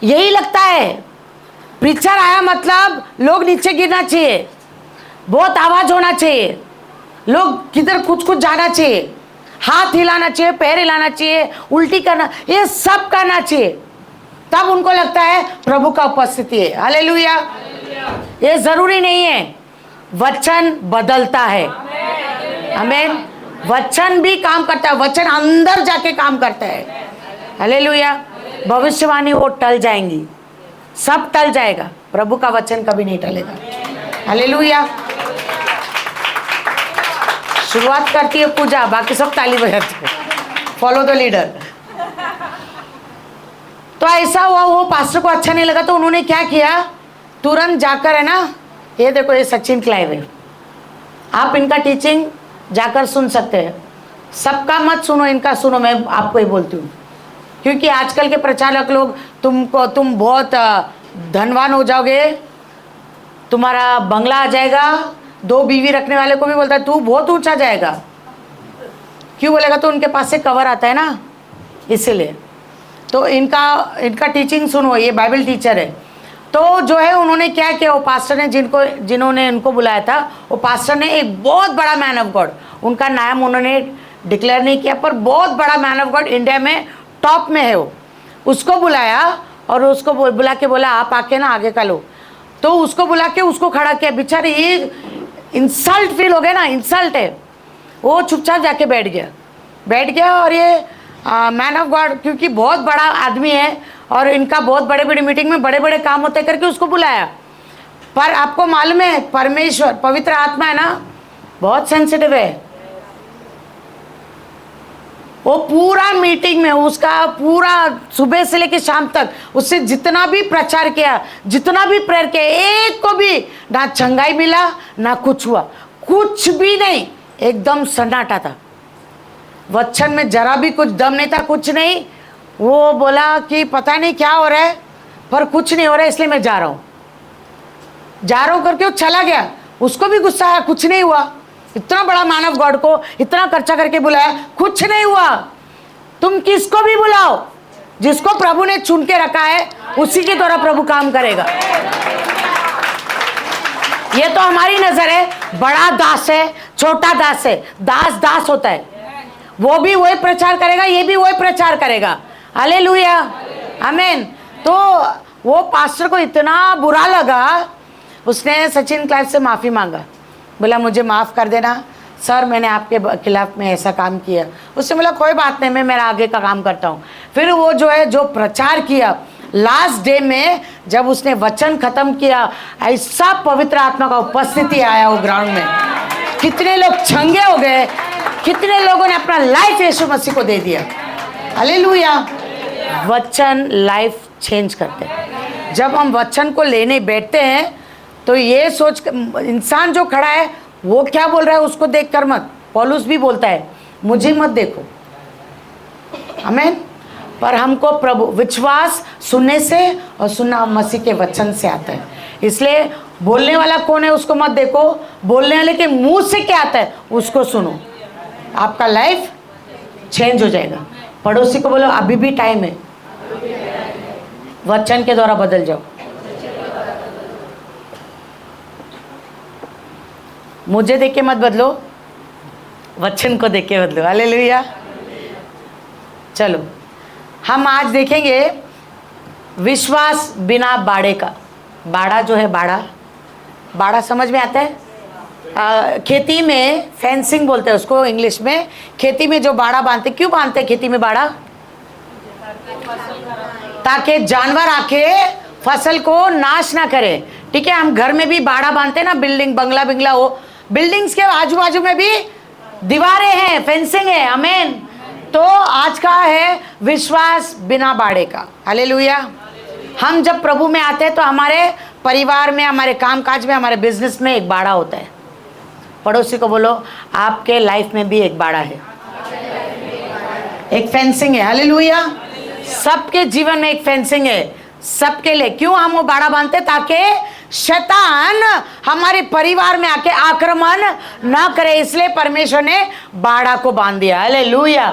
यही लगता है प्रीचर आया मतलब लोग नीचे गिरना चाहिए, बहुत आवाज होना चाहिए, लोग किधर कुछ कुछ जाना चाहिए, हाथ हिलाना चाहिए, पैर हिलाना चाहिए, उल्टी करना, ये सब करना चाहिए, तब उनको लगता है प्रभु का उपस्थिति है। हालेलुया। ये जरूरी नहीं है, वचन बदलता है। आमीन। वचन भी काम करता है, वचन अंदर जाके काम करता है। हालेलुया। भविष्यवाणी वो टल जाएंगी, सब टल जाएगा, प्रभु का वचन कभी नहीं टलेगा। हालेलुया। शुरुआत करती है पूजा, बाकी सब ताली बजाते हैं। Follow the leader. तो ऐसा हुआ, वो पास्टर को अच्छा नहीं लगा तो उन्होंने क्या किया, तुरंत जाकर, है ना, ये देखो ये सचिन क्लाइव है, आप इनका टीचिंग जाकर सुन सकते हैं, सबका मत सुनो, इनका सुनो, मैं आपको ही बोलती हूँ। क्योंकि आजकल के प्रचारक लोग तुम बहुत धनवान हो जाओगे, तुम्हारा बंगला आ जाएगा, 2 बीवी रखने वाले को भी बोलता है तू बहुत ऊंचा जाएगा। क्यों बोलेगा, तो उनके पास से कवर आता है ना, इसीलिए। तो इनका टीचिंग सुनो, ये बाइबल टीचर है। तो जो है उन्होंने क्या किया, वो पास्टर ने जिन्होंने उनको बुलाया था, वो पास्टर ने एक बहुत बड़ा मैन ऑफ गॉड, उनका नाम उन्होंने डिक्लेयर नहीं किया, पर बहुत बड़ा मैन ऑफ गॉड, इंडिया में टॉप में है वो, उसको बुलाया और उसको बुला के बोला आप आके ना आगे का लो। तो उसको बुला के उसको खड़ा किया, बेचारे ये इंसल्ट फील हो गया ना, इंसल्ट है, वो चुपचाप जाके बैठ गया। और ये मैन ऑफ गॉड क्योंकि बहुत बड़ा आदमी है और इनका बहुत बड़े बड़े मीटिंग में बड़े बड़े काम होते करके उसको बुलाया। पर आपको मालूम है परमेश्वर पवित्र आत्मा है ना, बहुत सेंसिटिव है। वो पूरा मीटिंग में उसका पूरा सुबह से लेकर शाम तक उससे जितना भी प्रचार किया, जितना भी प्रेयर किया, एक को भी ना चंगाई मिला ना कुछ हुआ, कुछ भी नहीं, एकदम सन्नाटा था। वचन में जरा भी कुछ दम नहीं था, कुछ नहीं। वो बोला कि पता नहीं क्या हो रहा है, पर कुछ नहीं हो रहा है, इसलिए मैं जा रहा हूं करके वो चला गया। उसको भी गुस्सा आया, कुछ नहीं हुआ, इतना बड़ा मैन ऑफ गॉड को इतना खर्चा करके बुलाया, कुछ नहीं हुआ। तुम किसको भी बुलाओ, जिसको प्रभु ने चुन के रखा है उसी के द्वारा प्रभु काम करेगा। ये तो हमारी नजर है, बड़ा दास है, छोटा दास है, दास होता है, वो भी वही प्रचार करेगा, ये भी वही प्रचार करेगा। हालेलुया, आमीन। तो वो पास्टर को इतना बुरा लगा, उसने सचिन क्लाइव से माफ़ी मांगा, बोला मुझे माफ़ कर देना सर, मैंने आपके खिलाफ में ऐसा काम किया। उसने बोला कोई बात नहीं, मैं मेरा आगे का काम करता हूँ। फिर वो जो प्रचार किया, लास्ट डे में जब उसने वचन खत्म किया, ऐसा पवित्र आत्मा का उपस्थिति आया वो ग्राउंड में, कितने लोग चंगे हो गए, कितने लोगों ने अपना लाइफ यीशु मसीह को दे दिया। हालेलुया। वचन लाइफ चेंज करते हैं। जब हम वचन को लेने बैठते हैं तो ये सोच, इंसान जो खड़ा है वो क्या बोल रहा है उसको देख कर मत, पौलुस भी बोलता है मुझे मत देखो, आमीन। पर हमको प्रभु, विश्वास सुनने से और सुनना मसीह के वचन से आता है। इसलिए बोलने वाला कौन है उसको मत देखो, बोलने वाले के मुंह से क्या आता है उसको सुनो, आपका लाइफ चेंज हो जाएगा। पड़ोसी को बोलो अभी भी टाइम है, वचन के द्वारा बदल जाओ। मुझे देख के मत बदलो, वचन को देख के बदलो। हालेलुया। चलो हम आज देखेंगे विश्वास बिना बाड़े का। बाड़ा जो है, बाड़ा समझ में आता है? खेती में फेंसिंग बोलते हैं उसको इंग्लिश में। खेती में जो बाड़ा बांधते, क्यों बांधते खेती में बाड़ा? ताकि जानवर आके फसल को नाश ना करे। ठीक है, हम घर में भी बाड़ा बांधते हैं ना, बिल्डिंग बंगला हो, बिल्डिंग्स के आजू बाजू में भी दीवारें हैं, फेंसिंग है, आमीन। तो आज का है विश्वास बिना बाड़े का। हालेलुया। हम जब प्रभु में आते हैं तो हमारे परिवार में, हमारे कामकाज में, हमारे बिजनेस में एक बाड़ा होता है। पड़ोसी को बोलो आपके लाइफ में भी एक बाड़ा है, एक फेंसिंग है। हालेलुया। सबके जीवन में एक फेंसिंग है, सबके लिए। क्यों हम वो बाड़ा बांधते? ताकि शैतान हमारे परिवार में आके आक्रमण ना करे, इसलिए परमेश्वर ने बाड़ा को बांध दिया। हालेलुया।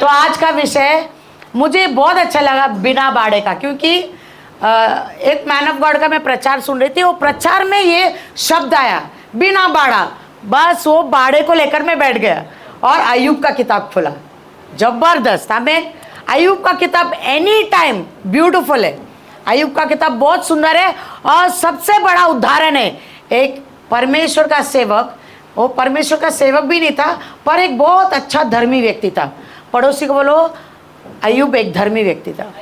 तो आज का विषय मुझे बहुत अच्छा लगा, बिना बाड़े का, क्योंकि एक मैन ऑफ गॉड का मैं प्रचार सुन रही थी, वो प्रचार में ये शब्द आया, बिना बाड़ा। बस वो बाड़े को लेकर मैं बैठ गया और अय्यूब का किताब खुला। जबरदस्त। हमें अय्यूब का किताब एनी टाइम ब्यूटीफुल है। अय्यूब का किताब बहुत सुंदर है और सबसे बड़ा उदाहरण है एक परमेश्वर का सेवक। वो परमेश्वर का सेवक भी नहीं था पर एक बहुत अच्छा धर्मी व्यक्ति था। पड़ोसी को बोलो, अय्यूब एक धर्मी व्यक्ति था।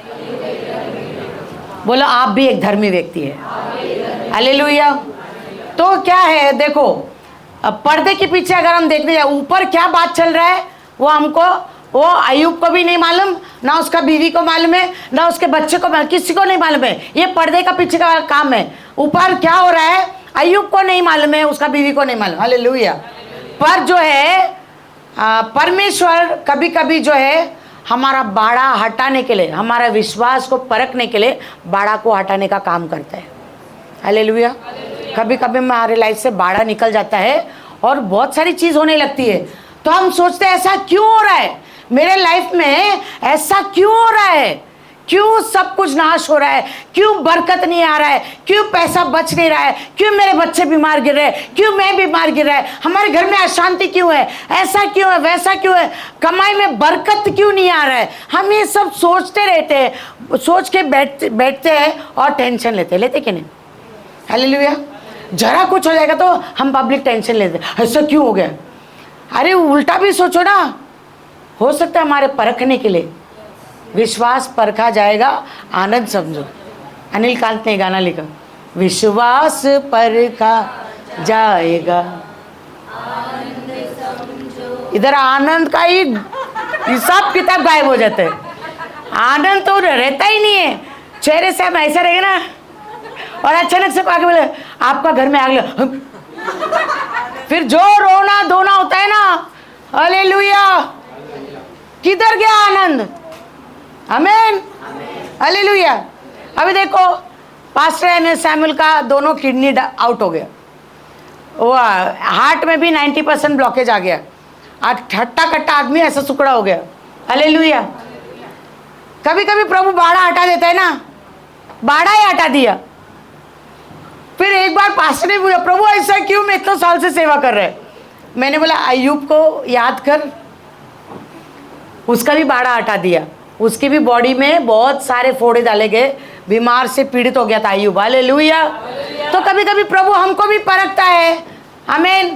बोलो, आप भी एक धर्मी व्यक्ति है। हालेलुया। तो क्या है, देखो, अब पर्दे के पीछे अगर हम देखने जाए, ऊपर क्या बात चल रहा है वो अय्यूब को भी नहीं मालूम, ना उसका बीवी को मालूम है, ना उसके बच्चे को मालूम, किसी को नहीं मालूम है। ये पर्दे का पीछे का काम है। ऊपर क्या हो रहा है अय्यूब को नहीं मालूम है, उसका बीवी को नहीं मालूम। हालेलुया। पर जो है परमेश्वर कभी कभी जो है हमारा बाड़ा हटाने के लिए, हमारा विश्वास को परखने के लिए बाड़ा को हटाने का काम करता है। हालेलुया। कभी कभी हमारे लाइफ से बाड़ा निकल जाता है और बहुत सारी चीज होने लगती है, तो हम सोचते हैं ऐसा क्यों हो रहा है मेरे लाइफ में, ऐसा क्यों हो रहा है, क्यों सब कुछ नाश हो रहा है, क्यों बरकत नहीं आ रहा है, क्यों पैसा बच नहीं रहा है, क्यों मेरे बच्चे बीमार गिर रहे हैं, क्यों मैं बीमार गिर रहा है, हमारे घर में अशांति क्यों है, ऐसा क्यों है, वैसा क्यों है, कमाई में बरकत क्यों नहीं आ रहा है। हम ये सब सोचते रहते हैं, सोच के बैठते हैं और टेंशन लेते कि नहीं। हालेलुया। जरा कुछ हो जाएगा तो हम पब्लिक टेंशन लेते, ऐसा क्यों हो गया। अरे उल्टा भी सोचो ना, हो सकता है हमारे परखने के लिए विश्वास परखा जाएगा, आनंद समझो। अनिल कांत ने गाना लिखा, विश्वास परखा जाएगा। इधर आनंद का ही हिसाब किताब गायब हो जाता है। आनंद तो रहता ही नहीं है, चेहरे से हम ऐसा रहेगा ना, और अचानक से आगे बोले आपका घर में आग लगा, फिर जो रोना धोना होता है ना, हालेलुया, किधर गया आनंद। आमीन। हालेलुया। अभी देखो पास्टर एन सैमुअल का दोनों किडनी आउट हो गया, वो हार्ट में भी 90% ब्लॉकेज आ गया, आज हट्टा कट्टा आदमी ऐसा सुकड़ा हो गया। हालेलुया। कभी कभी प्रभु बाड़ा हटा देता है ना, बाड़ा ही हटा दिया। फिर एक बार पास्टर ने बोला, प्रभु ऐसा क्यों, मैं इतना साल से सेवा कर रहे। मैंने बोला अय्यूब को याद कर, उसका भी बाड़ा हटा दिया, उसकी भी बॉडी में बहुत सारे फोड़े डाले गए, बीमार से पीड़ित हो गया था अय्यूब। हालेलुया। तो कभी कभी प्रभु हमको भी परखता है। आमीन।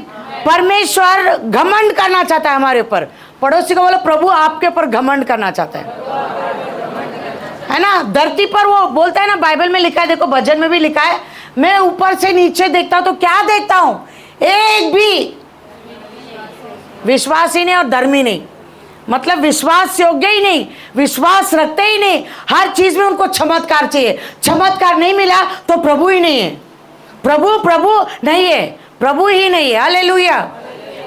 परमेश्वर घमंड करना चाहता है हमारे ऊपर। पड़ोसी को बोलो, प्रभु आपके ऊपर घमंड करना चाहता है ना। धरती पर वो बोलता है ना, बाइबल में लिखा है, देखो भजन में भी लिखा है, मैं ऊपर से नीचे देखता हूं तो क्या देखता हूं, एक भी विश्वास ही नहीं और धर्मी नहीं, मतलब विश्वास योग्य ही नहीं, विश्वास रखते ही नहीं, हर चीज में उनको चमत्कार चाहिए। चमत्कार नहीं मिला तो प्रभु ही नहीं है, प्रभु नहीं है, प्रभु ही नहीं है। हालेलुया।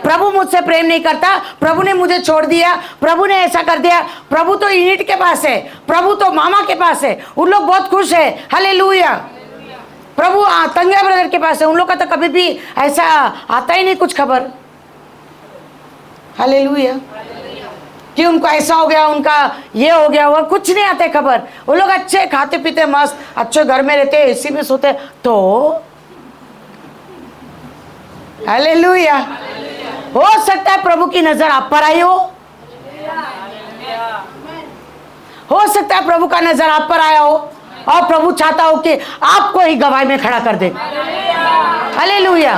प्रभु मुझसे प्रेम नहीं करता, प्रभु ने मुझे छोड़ दिया, प्रभु ने ऐसा कर दिया, प्रभु तो यूनिट के पास है, प्रभु तो मामा के पास है, उन लोग बहुत खुश है। हालेलुया। प्रभु तंगा ब्रदर के पास है, उन लोग का तो कभी भी ऐसा आता ही नहीं कुछ खबर। हालेलुया। कि उनको ऐसा हो गया, उनका ये हो गया, वो कुछ नहीं आते खबर। वो लोग अच्छे खाते पीते मस्त अच्छे घर में रहते, एसी में सोते। तो हालेलुया। हो सकता है प्रभु की नजर आप पर आई हो सकता है प्रभु का नजर आप पर आया हो और प्रभु चाहता हो कि आपको ही गवाही में खड़ा कर दे। हालेलुया।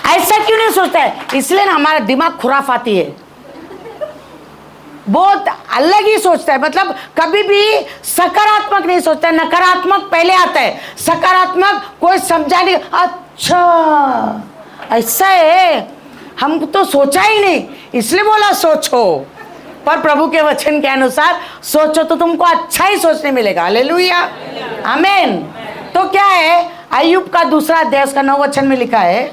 ऐसा क्यों नहीं सोचता है, इसलिए ना हमारा दिमाग खुराफाती है, बहुत अलग ही सोचता है। मतलब कभी भी सकारात्मक नहीं सोचता है, नकारात्मक पहले आता है, सकारात्मक कोई समझा नहीं, अच्छा ऐसा है, हम तो सोचा ही नहीं, इसलिए बोला सोचो। पर प्रभु के वचन के अनुसार सोचो तो तुमको अच्छा ही सोचने मिलेगा। हालेलुया। आमीन। तो क्या है, अय्यूब का दूसरा अध्याय उसका 9 वचन में लिखा है,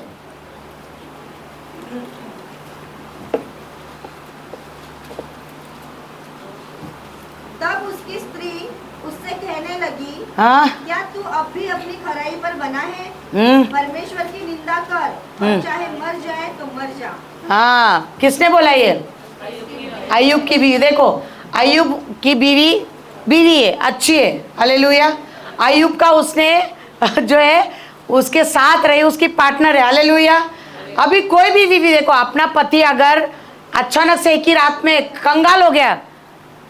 तब उसकी स्त्री उससे कहने लगी, हाँ, क्या तू अब भी अपनी खराई पर बना है? परमेश्वर की निंदा कर और चाहे मर जाए तो मर जा। हाँ, किसने बोला ये? अय्यूब की बीवी। देखो अय्यूब की बीवी बीवी है, अच्छी है, हालेलुया। अय्यूब का उसने जो है उसके साथ रही, उसकी पार्टनर है, हालेलुया। अभी कोई भी बीवी देखो, अपना पति अगर अचानक से एक ही रात में कंगाल हो गया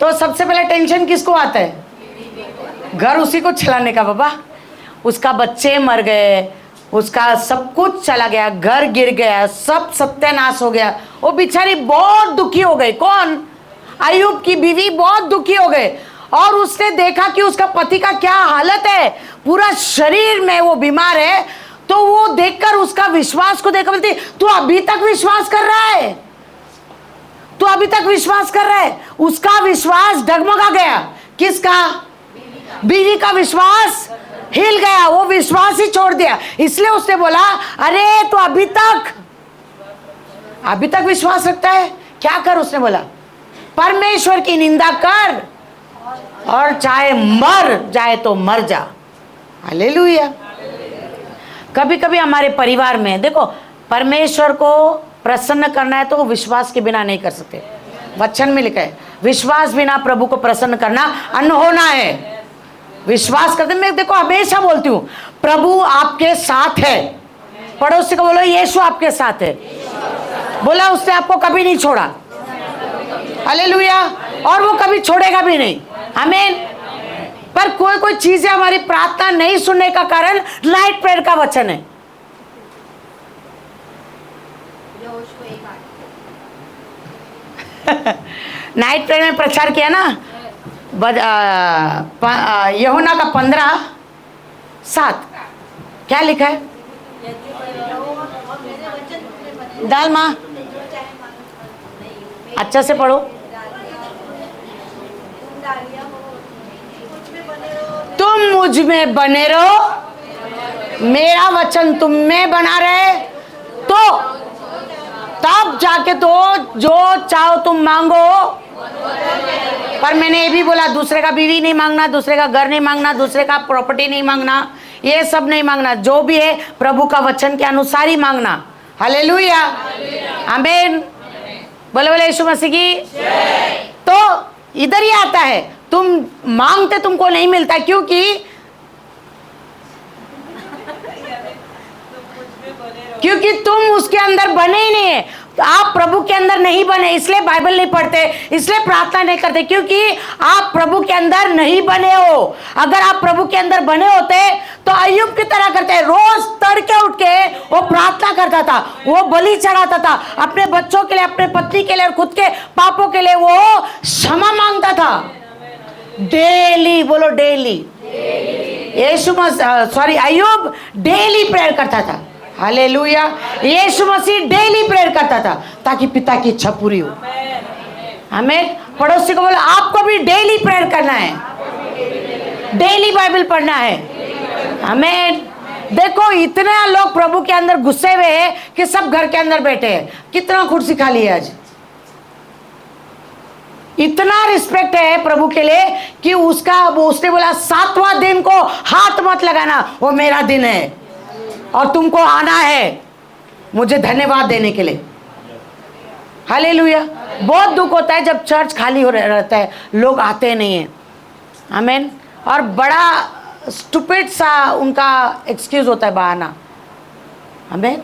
तो सबसे पहले टेंशन किसको आता है? घर उसी को चलाने का बाबा। उसका बच्चे मर गए, उसका सब कुछ चला गया, घर गिर गया, सब सत्यानाश हो गया, वो बेचारी बहुत दुखी हो गई। कौन? अय्यूब की बीवी बहुत दुखी हो गई। और उसने देखा कि उसका पति का क्या हालत है, पूरा शरीर में वो बीमार है। तो वो देखकर उसका विश्वास को देखकर बोलती, तू अभी तक विश्वास कर रहा है, तू अभी तक विश्वास कर रहा है। उसका विश्वास डगमगा गया। किसका? बीवी का विश्वास हिल गया, वो विश्वास ही छोड़ दिया। इसलिए उसने बोला, अरे तो अभी तक विश्वास रखता है, क्या कर? उसने बोला, परमेश्वर की निंदा कर और चाहे मर जाए तो मर जा। हालेलुया। कभी कभी हमारे परिवार में देखो, परमेश्वर को प्रसन्न करना है तो विश्वास के बिना नहीं कर सकते। वचन में लिखा है, विश्वास बिना प्रभु को प्रसन्न करना अनहोना है। विश्वास करते, मैं देखो हमेशा बोलती हूँ, प्रभु आपके साथ है। पड़ोसी को बोलो, यीशु आपके साथ है। बोला, उसने आपको कभी नहीं छोड़ा, हालेलुया, और वो कभी छोड़ेगा भी नहीं, आमीन। पर कोई चीजें हमारी प्रार्थना नहीं सुनने का कारण नाइट प्रेयर का वचन है। नाइट प्रेयर में प्रचार किया ना, यूहन्ना का 15:7 क्या लिखा है? डाल माँ, अच्छा से पढ़ो। तुम मुझ में बने रहो, मेरा वचन तुम में बना रहे, तो तब जाके तो जो चाहो तुम मांगो। पर मैंने ये भी बोला, दूसरे का बीवी नहीं मांगना, दूसरे का घर नहीं मांगना, दूसरे का प्रॉपर्टी नहीं मांगना, ये सब नहीं मांगना। जो भी है प्रभु का वचन के अनुसार ही मांगना। हालेलुया, आमीन। बोले बोले यीशु मसीह की। तो इधर ही आता है, तुम मांगते तुमको नहीं मिलता, क्योंकि तुम उसके अंदर बने ही नहीं है। तो आप प्रभु के अंदर नहीं बने, इसलिए बाइबल नहीं पढ़ते, इसलिए प्रार्थना नहीं करते, क्योंकि आप प्रभु के अंदर नहीं बने हो। अगर आप प्रभु के अंदर बने होते तो अय्यूब की तरह करते, रोज तड़के उठ के वो प्रार्थना करता था, वो बलि चढ़ाता था, अपने बच्चों के लिए, अपने पत्नी के लिए और खुद के पापों के लिए वो क्षमा मांगता था डेली। बोलो डेली। अय्यूब डेली प्रेयर करता था। हालेलुया। यीशु मसीह डेली प्रेयर करता था ताकि पिता की इच्छा पूरी हो। हमें पड़ोसी को बोला, आपको भी डेली प्रेयर करना है, डेली बाइबल पढ़ना है। हमें देखो, इतना लोग प्रभु के अंदर घुसे हुए हैं कि सब घर के अंदर बैठे हैं। कितना कुर्सी खाली है आज। इतना रिस्पेक्ट है प्रभु के लिए कि उसने बोला 7वां दिन को हाथ मत लगाना, वो मेरा दिन है और तुमको आना है मुझे धन्यवाद देने के लिए। हालेलुया। बहुत दुख होता है जब चर्च खाली हो रहता है, लोग आते नहीं हैं, आमीन। और बड़ा स्टूपिड सा उनका एक्सक्यूज होता है, बहाना। आमीन।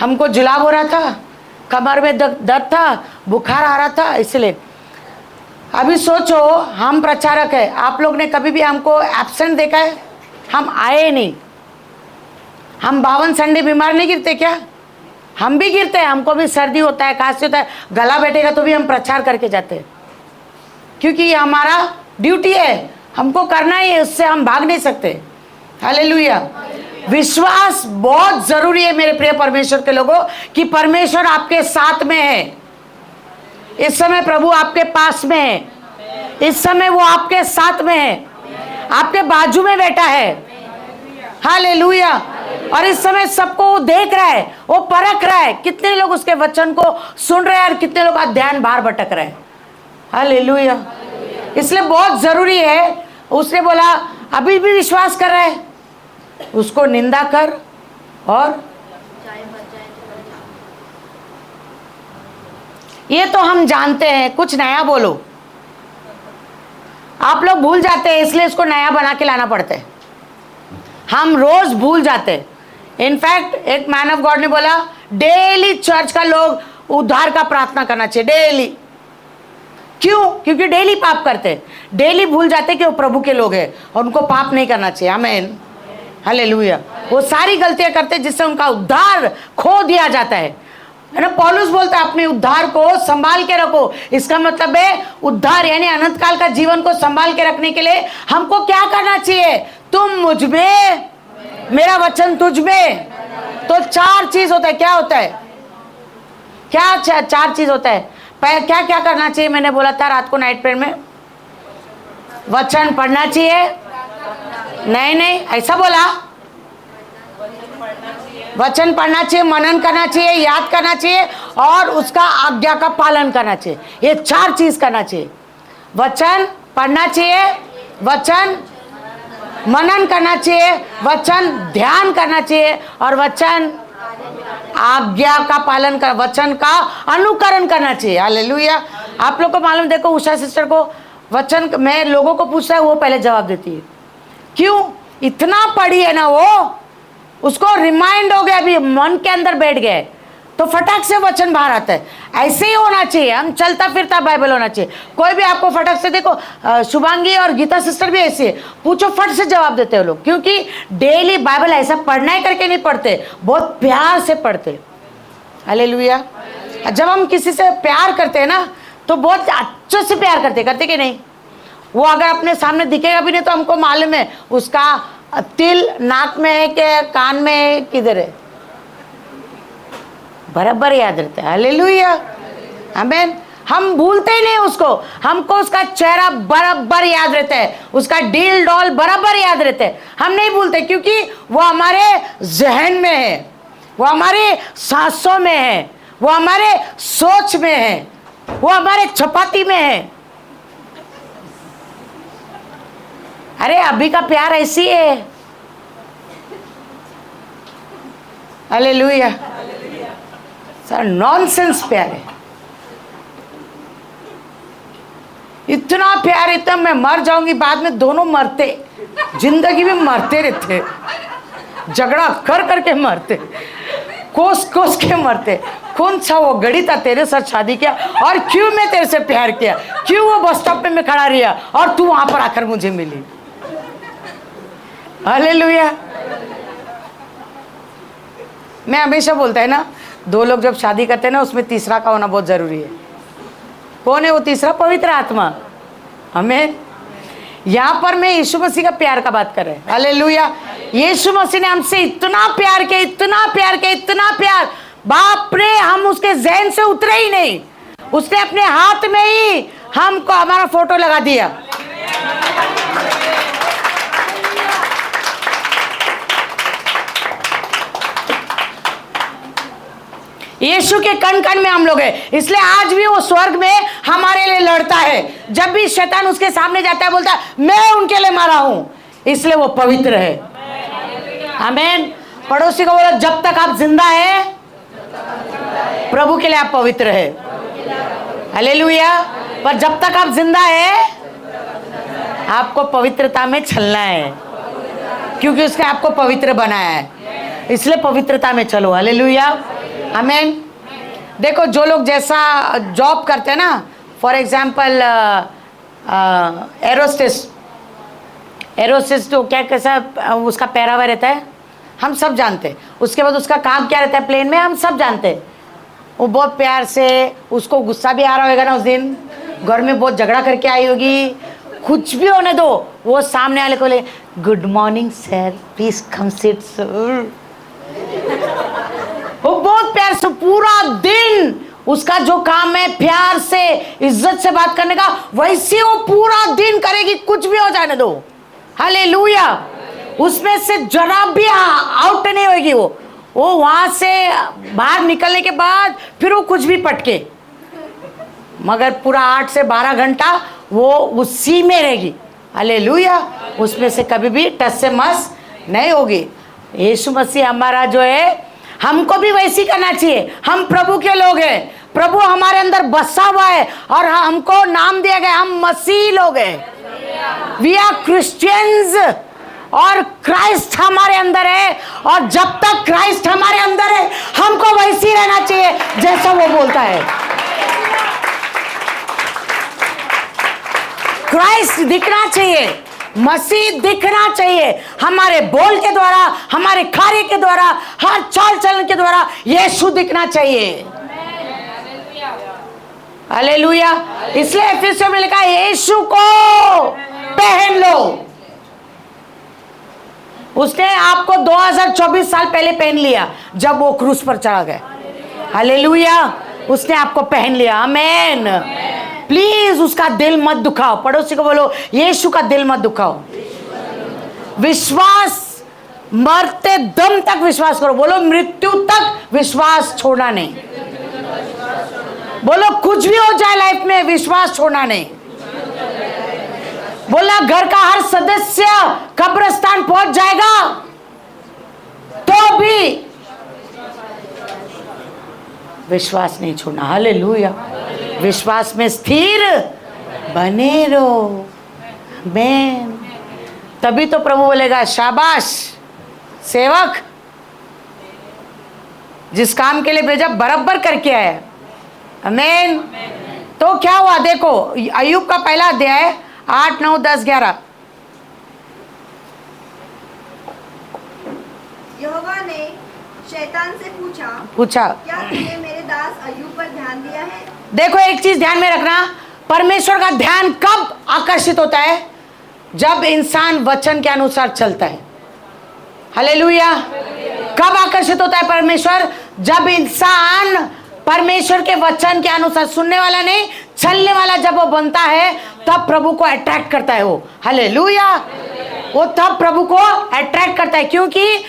हमको जुलाब हो रहा था, कमर में दर्द था, बुखार आ रहा था, इसलिए। अभी सोचो, हम प्रचारक है, आप लोग ने कभी भी हमको एब्सेंट देखा है? हम आए नहीं। हम 52 संडे बीमार नहीं गिरते क्या? हम भी गिरते हैं, हमको भी सर्दी होता है, खांसी होता है, गला बैठेगा तो भी हम प्रचार करके जाते हैं, क्योंकि ये हमारा ड्यूटी है, हमको करना ही है, उससे हम भाग नहीं सकते। हालेलुया। विश्वास बहुत जरूरी है मेरे प्रिय परमेश्वर के लोगों, कि परमेश्वर आपके साथ में है। इस समय प्रभु आपके पास में है, इस समय वो आपके साथ में है, आपके बाजू में बैठा है। हालेलुया। और इस समय सबको वो देख रहा है, वो परख रहा है, कितने लोग उसके वचन को सुन रहे हैं और कितने लोग ध्यान बाहर भटक रहे हैं। हालेलुया। इसलिए बहुत जरूरी है। उसने बोला, अभी भी विश्वास कर रहा है, उसको निंदा कर और ये तो हम जानते हैं, कुछ नया बोलो। आप लोग भूल जाते हैं, इसलिए इसको नया बना के लाना पड़ता है। हम रोज भूल जाते हैं। इनफैक्ट एक मैन ऑफ गॉड ने बोला डेली चर्च का लोग उद्धार का प्रार्थना करना चाहिए, डेली। क्यों? क्योंकि डेली पाप करते हैं, डेली भूल जाते कि वो प्रभु के लोग हैं और उनको पाप नहीं करना चाहिए। आमीन, हालेलुया। वो सारी गलतियां करते हैं जिससे उनका उद्धार खो दिया जाता है ना। पौलुस बोलता है अपने उद्धार को संभाल के रखो। इसका मतलब है उद्धार यानी अनंत काल का जीवन को संभाल के रखने के लिए हमको क्या करना चाहिए? तुम मुझ में, मेरा वचन तुझ में। तो 4 चीज होता है। क्या होता है? क्या 4 चीज होता है? क्या क्या करना चाहिए? मैंने बोला था रात को नाइट प्रेयर में, वचन पढ़ना चाहिए। नहीं, ऐसा बोला, वचन पढ़ना चाहिए, मनन करना चाहिए, याद करना चाहिए और उसका आज्ञा का पालन करना चाहिए। ये 4 चीज करना चाहिए। वचन पढ़ना चाहिए, वचन मनन करना चाहिए, वचन ध्यान करना चाहिए और वचन आज्ञा का पालन कर, वचन का अनुकरण करना चाहिए। हालेलुया। आप लोग को मालूम, देखो उषा सिस्टर को वचन में लोगों को पूछता है, वो पहले जवाब देती है। क्यों? इतना पढ़ी है ना वो, उसको रिमाइंड हो गया, अभी मन के अंदर बैठ गए, तो फटाक से वचन बाहर आता है। ऐसे ही होना चाहिए। हम चलता फिरता बाइबल होना चाहिए। कोई भी आपको फटाक से, देखो शुभांगी और गीता सिस्टर भी ऐसी है, पूछो फट से जवाब देते हो लोग, क्योंकि डेली बाइबल ऐसा पढ़ना ही करके नहीं पढ़ते, बहुत प्यार से पढ़ते। हालेलुया। जब हम किसी से प्यार करते हैं ना तो बहुत अच्छे से प्यार करते कि नहीं? वो अगर अपने सामने दिखेगा भी नहीं तो हमको मालूम है उसका तिल नाक में है कि कान में है, किधर है, बराबर याद रहता है। हालेलुया, आमीन। हम भूलते ही नहीं उसको, हमको उसका चेहरा बराबर याद रहता है, उसका डील डॉल बराबर याद रहता है। हम नहीं भूलते क्योंकि वो हमारे जहन में है, वो हमारे सांसों में है, वो हमारे सोच में है, वो हमारे चपाती में है। अरे अभी का प्यार ऐसी है। हालेलुया। सर नॉनसेंस प्यार है, इतना प्यार, इतना मैं मर जाऊंगी, बाद में दोनों मरते, जिंदगी में मरते रहते, झगड़ा कर करके मरते, कोस कोस के मरते। कौन सा वो गड़ी था तेरे साथ शादी किया और क्यों मैं तेरे से प्यार किया, क्यों वो बस स्टॉप पे मैं खड़ा रहा और तू वहां पर आकर मुझे मिली। हालेलुया। मैं हमेशा बोलता है ना, 2 लोग जब शादी करते हैं ना उसमें तीसरा का होना बहुत जरूरी है। कौन है वो तीसरा? पवित्र आत्मा। हमें यहाँ पर मैं यीशु मसीह का प्यार का बात कर रहे हैं। हालेलुया। यीशु मसीह ने हमसे इतना प्यार किया, इतना प्यार किया, इतना प्यार, बाप रे, हम उसके ज़हन से उतरे ही नहीं। उसने अपने हाथ में ही हमको हमारा फोटो लगा दिया। यीशु के कण कण में हम लोग हैं, इसलिए आज भी वो स्वर्ग में हमारे लिए लड़ता है। जब भी शैतान उसके सामने जाता है बोलता है मैं उनके लिए मारा हूं, इसलिए वो पवित्र है। आमीन। पड़ोसी को बोलो जब तक आप जिंदा है प्रभु के लिए आप पवित्र है। हालेलुया। पर जब तक आप जिंदा है आपको पवित्रता में चलना है, क्योंकि उसने आपको पवित्र बनाया है, इसलिए पवित्रता में चलो। हालेलुया, आमीन। देखो जो लोग जैसा जॉब करते हैं ना, फॉर एग्जाम्पल एरोस्टेस तो क्या कैसा उसका पहरावा रहता है हम सब जानते हैं। उसके बाद उसका काम क्या रहता है प्लेन में हम सब जानते हैं। वो बहुत प्यार से, उसको गुस्सा भी आ रहा होगा ना उस दिन, घर में बहुत झगड़ा करके आई होगी, कुछ भी होने दो, वो सामने वाले को ले good morning sir, please come sit sir. वो बहुत प्यार से पूरा दिन उसका जो काम है प्यार से इज्जत से बात करने का, वैसे वो पूरा दिन करेगी, कुछ भी हो जाने दो। हालेलुया। उसमें से जरा भी आउट नहीं होगी। वो वहां से बाहर निकलने के बाद फिर वो कुछ भी पटके, मगर पूरा 8 से 12 घंटा वो उसी में रहेगी। हालेलुया। उसमें से कभी भी टस से मस नहीं होगी। यीशु मसीह हमारा जो है, हमको भी वैसी करना चाहिए। हम प्रभु के लोग हैं, प्रभु हमारे अंदर बसा हुआ है और हमको नाम दिया गया, हम मसीह लोग हैं। वी आर क्रिश्चियंस और क्राइस्ट हमारे अंदर है, और जब तक क्राइस्ट हमारे अंदर है हमको वैसे ही रहना चाहिए जैसा वो बोलता है। क्राइस्ट दिखना चाहिए, मसीह दिखना चाहिए हमारे बोल के द्वारा, हमारे कार्य के द्वारा, हर चाल चलन के द्वारा यीशु दिखना चाहिए। हालेलुया। इसलिए एफिसियों में लिखा है यीशु को पहन लो। उसने आपको 2024 साल पहले पहन लिया जब वो क्रूस पर चढ़ा गया। हालेलुया। उसने आपको पहन लिया। आमेन। प्लीज उसका दिल मत दुखाओ। पड़ोसी को बोलो यीशु का दिल मत दुखाओ। विश्वास मरते दम तक विश्वास करो। बोलो मृत्यु तक विश्वास छोड़ना नहीं। बोलो कुछ भी हो जाए लाइफ में विश्वास छोड़ना नहीं। बोला घर का हर सदस्य कब्रिस्तान पहुंच जाएगा तो भी विश्वास नहीं छोड़ना। हालेलुया। विश्वास में स्थिर बने रहो। आमीन। तभी तो प्रभु बोलेगा शाबाश सेवक, जिस काम के लिए भेजा बराबर करके आया। आमीन। तो क्या हुआ देखो, अय्यूब का पहला अध्याय 8, 9, 10, 11। यहोवा ने शैतान से पूछा क्या तूने मेरे दास अय्यूब पर ध्यान दिया है? देखो एक चीज ध्यान में रखना, परमेश्वर का ध्यान कब आकर्षित होता है? जब इंसान वचन के अनुसार चलता है। हालेलुया। कब आकर्षित होता है परमेश्वर? जब इंसान परमेश्वर के वचन के अनुसार, सुनने वाला नहीं चलने वाला जब वो बनता है तब प्रभु को अट्रैक्ट करता है वो। हालेलुया। वो तब प्रभु को अट्रैक्ट करता है। क्योंकि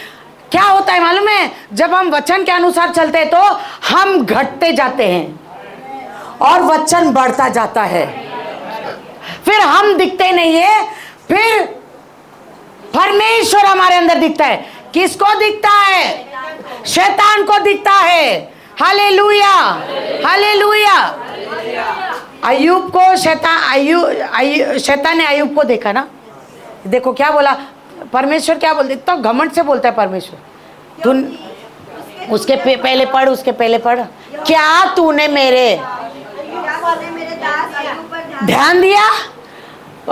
क्या होता है मालूम है? जब हम वचन के अनुसार चलते हैं तो हम घटते जाते हैं और वचन बढ़ता जाता है। फिर हम दिखते नहीं है, फिर परमेश्वर हमारे अंदर दिखता है। किसको दिखता है? शैतान को दिखता है। हालेलुया। हालेलुया। अय्यूब को शैतान ने अय्यूब को देखा ना। देखो क्या बोला परमेश्वर, क्या बोलते? तो घमंड से बोलता है परमेश्वर। तू उसके पहले पढ़, उसके पहले पढ़। क्या तूने मेरे दास अय्यूब पर ध्यान दिया?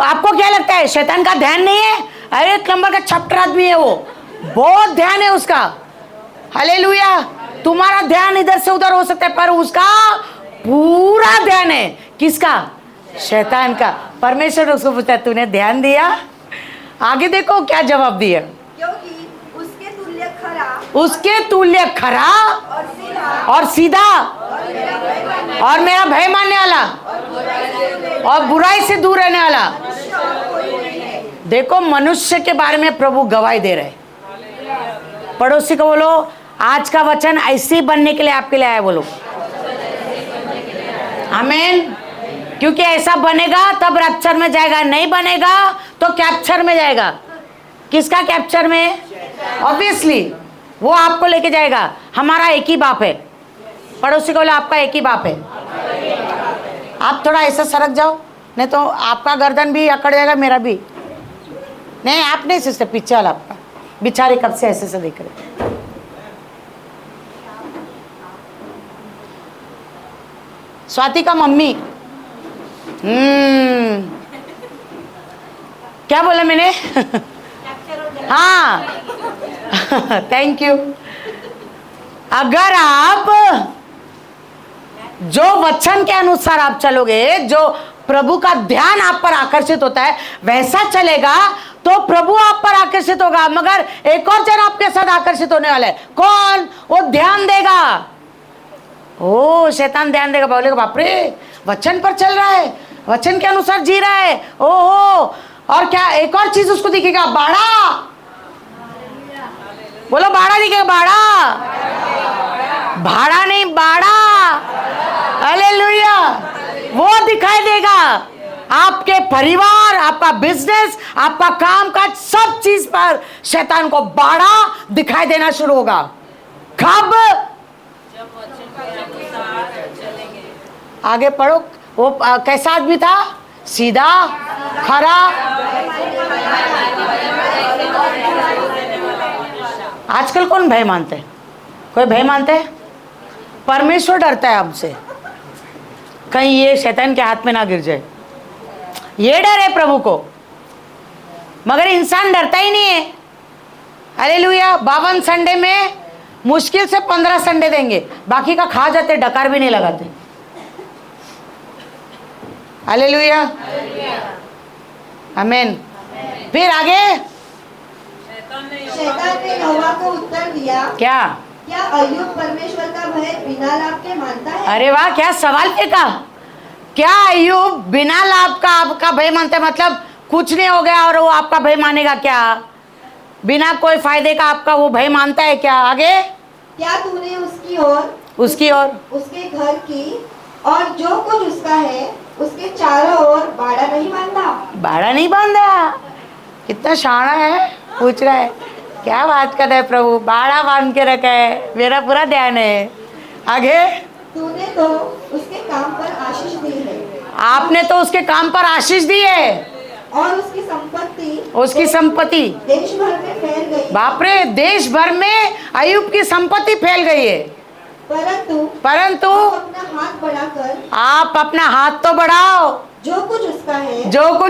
आपको क्या लगता है शैतान का ध्यान नहीं है? अरे एक नंबर का छपटर आदमी है वो, बहुत ध्यान है उसका। हालेलुया। तुम्हारा ध्यान इधर से उधर हो सकता है पर उसका पूरा ध्यान है। किसका? शैतान का। परमेश्वर उसको पूछता है तूने ध्यान दिया? आगे देखो क्या जवाब दिया। क्योंकि उसके तुल्य खरा और सीधा और मेरा भय मानने वाला और बुराई से दूर रहने वाला। देखो मनुष्य के बारे में प्रभु गवाही दे रहे। पड़ोसी को बोलो आज का वचन ऐसे ही बनने के लिए आपके लिए आया। बोलो आमीन। क्योंकि ऐसा बनेगा तब रैप्चर में जाएगा, नहीं बनेगा तो कैप्चर में जाएगा। किसका कैप्चर में? ऑब्वियसली वो आपको लेके जाएगा। हमारा एक ही बाप है। पड़ोसी को बोलो आपका एक ही बाप है। आप थोड़ा ऐसा सरक जाओ, नहीं तो आपका गर्दन भी अकड़ जाएगा, मेरा भी। नहीं आप नहीं सिस्टर, पीछे वाला आपका बेचारे कब से ऐसे से देख रहे। स्वाति का मम्मी क्या बोला मैंने? हाँ थैंक यू। अगर आप जो वचन के अनुसार आप चलोगे, जो प्रभु का ध्यान आप पर आकर्षित होता है वैसा चलेगा तो प्रभु आप पर आकर्षित होगा। मगर एक और जन आपके साथ आकर्षित होने वाला है। कौन? वो ध्यान देगा। ओ शैतान ध्यान देगा, बोलेगा बाप रे वचन पर चल रहा है, वचन के अनुसार जी रहा है। ओहो। और क्या एक और चीज उसको दिखेगा? बाड़ा। बोलो बाड़ा दिखेगा। बाड़ा, भाड़ा नहीं बाड़ा। हालेलुया। वो दिखाई देगा। आपके परिवार, आपका बिजनेस, आपका काम काज, सब चीज पर शैतान को बाड़ा दिखाई देना शुरू होगा। कब? आगे पढ़ो। वो कैसा आदमी था? सीधा, खरा आजकल कौन भय मानते हैं? कोई भय मानते हैं? परमेश्वर डरता है हमसे, कहीं ये शैतान के हाथ में ना गिर जाए, ये डर है प्रभु को। मगर इंसान डरता ही नहीं है। हालेलुया। 52 संडे में मुश्किल से 15 संडे देंगे, बाकी का खा जाते, डकार भी नहीं लगाते। हालेलुया, आमीन। फिर आगे शैतान ने यहोवा को उत्तर दिया, क्या अय्यूब परमेश्वर का भय बिना लाभ के मानता है? अरे वाह, क्या सवाल फेंका। क्या अय्यूब बिना लाभ का आपका भय मानता है? मतलब कुछ नहीं हो गया और वो आपका भय मानेगा क्या? बिना कोई फायदे का आपका वो भय मानता है क्या? आगे क्या तूने उसकी और उसके घर की और जो कुछ उसका है उसके चारों ओर बाड़ा नहीं बांधा? बाड़ा नहीं बांधा। कितना शाना है, पूछ रहा है क्या बात कर रहे प्रभु, बाड़ा बांध के रखा है, मेरा पूरा ध्यान है। आगे तूने तो उसके काम पर आशीष दी है, आपने तो उसके काम पर आशीष दी है, और उसकी संपत्ति देश भर में फैल गई। बाप रे, देश भर में अय्यूब की संपत्ति फैल गई है। परंतु आप अपना हाथ तो बढ़ाओ, जो कुछ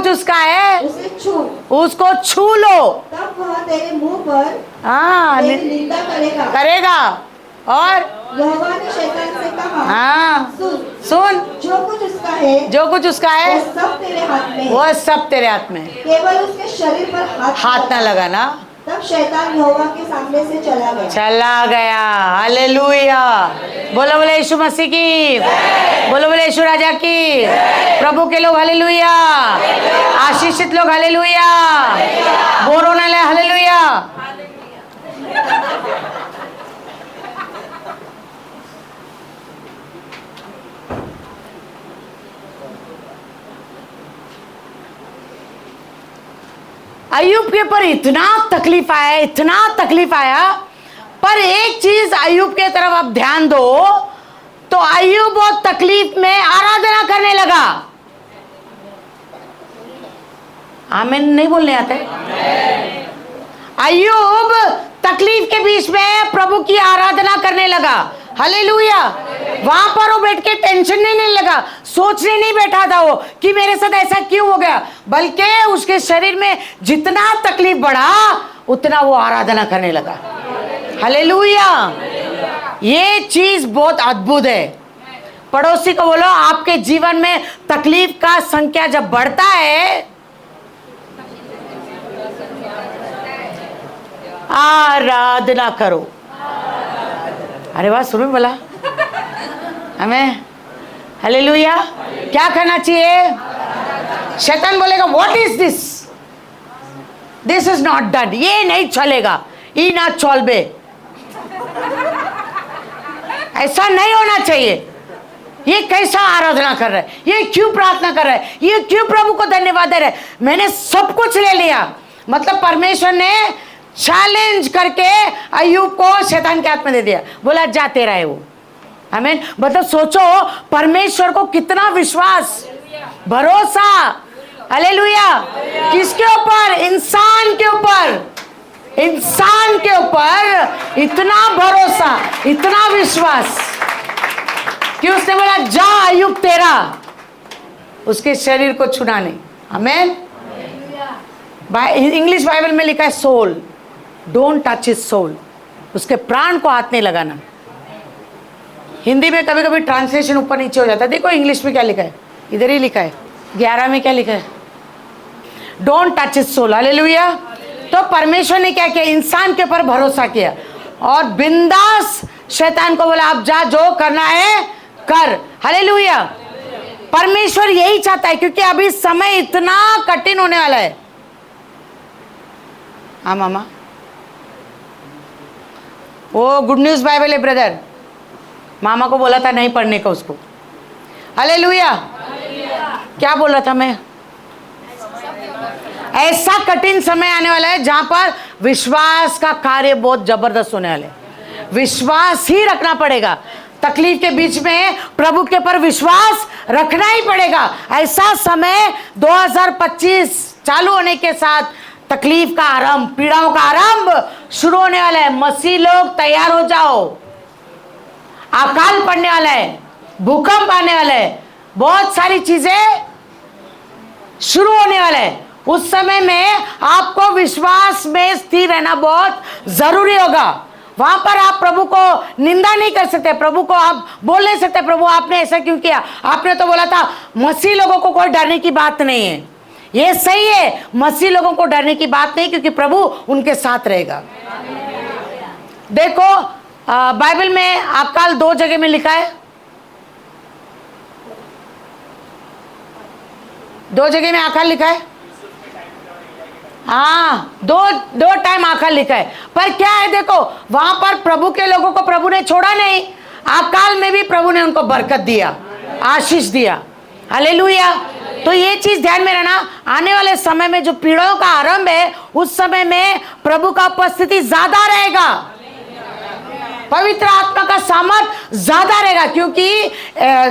उसका है उसको छू लो, तब वह तेरे मुंह पर हाँ निंदा करेगा। और यहोवा ने शैतान से कहा, हाँ सुन, जो कुछ उसका है वो सब तेरे हाथ में, केवल उसके शरीर पर हाथ ना लगाना। तब शैतान यहोवा के सामने से चला गया। हालेलुया। बोलो बोले यीशु मसीह की, बोलो बोले यीशु राजा की। प्रभु के लोग हालेलुया, आशीषित लोग हालेलुया, बोरो न ले हालेलुया। अय्यूब के पर इतना तकलीफ आया, पर एक चीज अय्यूब के तरफ आप ध्यान दो, तो अय्यूब बहुत तकलीफ में आराधना करने लगा। आमीन नहीं बोलने आते? अय्यूब तकलीफ के बीच में प्रभु की आराधना करने लगा। हालेलुया। वहां पर वो बैठ के टेंशन नहीं लगा, सोचने नहीं बैठा था वो कि मेरे साथ ऐसा क्यों हो गया, बल्कि उसके शरीर में जितना तकलीफ बढ़ा उतना वो आराधना करने लगा। हालेलुया। ये चीज बहुत अद्भुत है। पड़ोसी को बोलो, आपके जीवन में तकलीफ का संख्या जब बढ़ता है, आराधना करो। अरे वाह, सुनो बोला हमें। हालेलुया। क्या करना चाहिए? शैतान बोलेगा what is this, this is not done, ये नहीं चलेगा, ई ना चलबे, ऐसा नहीं होना चाहिए। ये कैसा आराधना कर रहा है, ये क्यों प्रार्थना कर रहा है, ये क्यों प्रभु को धन्यवाद दे रहा है, मैंने सब कुछ ले लिया। मतलब परमेश्वर ने चैलेंज करके अय्यूब को शैतान के हाथ में दे दिया, बोला जा तेरा है वो। आमीन। मतलब सोचो परमेश्वर को कितना विश्वास, भरोसा। हालेलुया। किसके ऊपर? इंसान के ऊपर इतना भरोसा, इतना विश्वास कि उसने बोला जा अय्यूब तेरा, उसके शरीर को छूना नहीं। आमीन। इंग्लिश बाइबल में लिखा है soul, don't touch his soul, उसके प्राण को हाथ नहीं लगाना। हिंदी में कभी कभी ट्रांसलेशन ऊपर नीचे हो जाता है। देखो इंग्लिश में क्या लिखा है, इधर ही लिखा है, 11 में क्या लिखा है, don't touch his soul. Hallelujah. तो परमेश्वर ने क्या किया? इंसान के ऊपर भरोसा किया और बिंदास शैतान को बोला आप जा, जो करना है कर। हालेलुया। परमेश्वर यही चाहता है, क्योंकि अभी समय इतना कठिन होने वाला है। हाँ मामा, वो गुड न्यूज बाइबल है ब्रदर, मामा को बोला था नहीं पढ़ने का उसको। हालेलुया। क्या बोल रहा था मैं? ऐसा कठिन समय आने वाला है जहां पर विश्वास का कार्य बहुत जबरदस्त होने वाला है। विश्वास ही रखना पड़ेगा, तकलीफ के बीच में प्रभु के पर विश्वास रखना ही पड़ेगा। ऐसा समय 2025 चालू होने के साथ तकलीफ का आरंभ, पीड़ाओं का आरंभ शुरू होने वाला है। मसीह लोग तैयार हो जाओ, अकाल पड़ने वाला है, भूकंप आने वाला है, बहुत सारी चीजें शुरू होने वाला है। उस समय में आपको विश्वास में स्थिर रहना बहुत जरूरी होगा। वहां पर आप प्रभु को निंदा नहीं कर सकते, प्रभु को आप बोल नहीं सकते प्रभु आपने ऐसा क्यों किया, आपने तो बोला था। मसीह लोगों को कोई डरने की बात नहीं है, ये सही है, मसीह लोगों को डरने की बात नहीं, क्योंकि प्रभु उनके साथ रहेगा। देखो बाइबल में अकाल 2 जगह में लिखा है, 2 जगह में अकाल लिखा है। हाँ, दो टाइम अकाल लिखा है। पर क्या है देखो, वहां पर प्रभु के लोगों को प्रभु ने छोड़ा नहीं, अकाल में भी प्रभु ने उनको बरकत दिया, आशीष दिया। हालेलुया। तो ये चीज ध्यान में रहना, आने वाले समय में जो पीड़ाओं का आरंभ है, उस समय में प्रभु का उपस्थिति ज्यादा रहेगा, पवित्र आत्मा का सामर्थ ज्यादा रहेगा। क्योंकि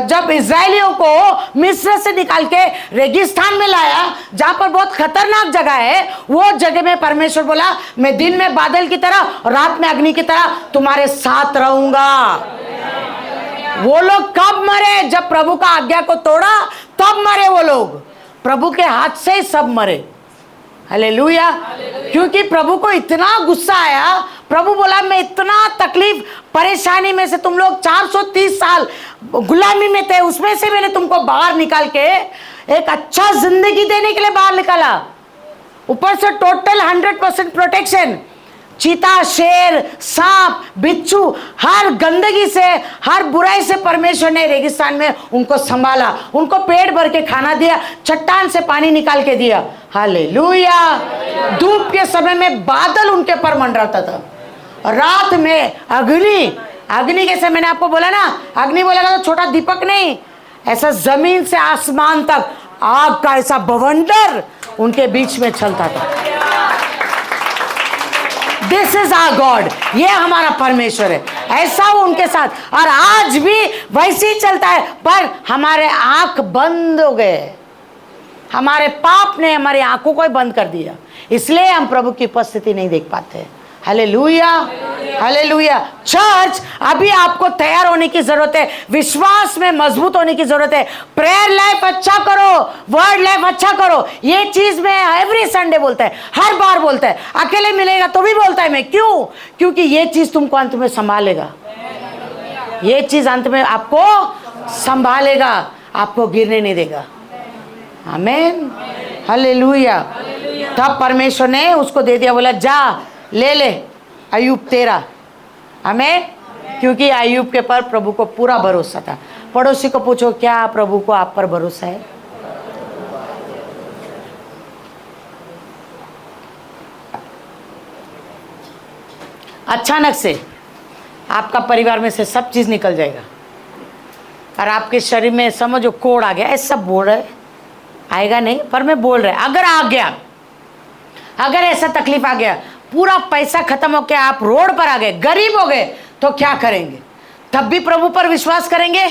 जब इजरायलियों को मिस्र से निकाल के रेगिस्तान में लाया, जहां पर बहुत खतरनाक जगह है, वो जगह में परमेश्वर बोला मैं दिन में बादल की तरह और रात में अग्नि की तरह तुम्हारे साथ रहूंगा। वो लोग कब मरे? जब प्रभु का आज्ञा को तोड़ा तब मरे वो लोग, प्रभु के हाथ से ही सब मरे। हालेलुया। क्योंकि प्रभु को इतना गुस्सा आया, प्रभु बोला मैं इतना तकलीफ परेशानी में से, तुम लोग 430 साल गुलामी में थे, उसमें से मैंने तुमको बाहर निकाल के एक अच्छा जिंदगी देने के लिए बाहर निकाला, ऊपर से टोटल 100% प्रोटेक्शन। चीता, शेर, सांप, बिच्छू, हर गंदगी से, हर बुराई से परमेश्वर ने रेगिस्तान में उनको संभाला, उनको पेट भर के खाना दिया, चट्टान से पानी निकाल के दिया। हालेलुया। धूप के समय में बादल उनके पर मंडराता था, रात में अग्नि कैसे, मैंने आपको बोला ना, अग्नि बोलेगा तो छोटा दीपक नहीं, ऐसा जमीन से आसमान तक आग का ऐसा बवंडर उनके बीच में चलता था। दिस इज आवर गॉड, ये हमारा परमेश्वर है। ऐसा वो उनके साथ, और आज भी वैसे ही चलता है। पर हमारे आंख बंद हो गए, हमारे पाप ने हमारी आंखों को ही बंद कर दिया, इसलिए हम प्रभु की उपस्थिति नहीं देख पाते। Hallelujah, hallelujah. चर्च, अभी आपको तैयार होने की जरूरत है, विश्वास में मजबूत होने की जरूरत है। प्रेयर लाइफ अच्छा करो, वर्ड लाइफ अच्छा करो। ये चीज में एवरी संडे बोलता है, हर बार बोलता है, अकेले मिलेगा तो भी बोलता है मैं। क्यों? क्योंकि ये चीज तुमको अंत में संभालेगा, ये चीज अंत में आपको संभालेगा, आपको गिरने नहीं देगा। आमीन, हालेलुया। तब परमेश्वर ने उसको दे दिया, बोला जा ले ले अय्यूब तेरा। आमीन। क्योंकि अय्यूब के पर प्रभु को पूरा भरोसा था। पड़ोसी को पूछो, क्या प्रभु को आप पर भरोसा है? अचानक से आपका परिवार में से सब चीज निकल जाएगा और आपके शरीर में समझो कोड़ आ गया। ऐसा बोल रहे, आएगा नहीं, पर मैं बोल रहा, अगर आ गया, अगर ऐसा तकलीफ आ गया, पूरा पैसा खत्म हो गया, आप रोड पर आ गए, गरीब हो गए, तो क्या करेंगे? तब भी प्रभु पर विश्वास करेंगे?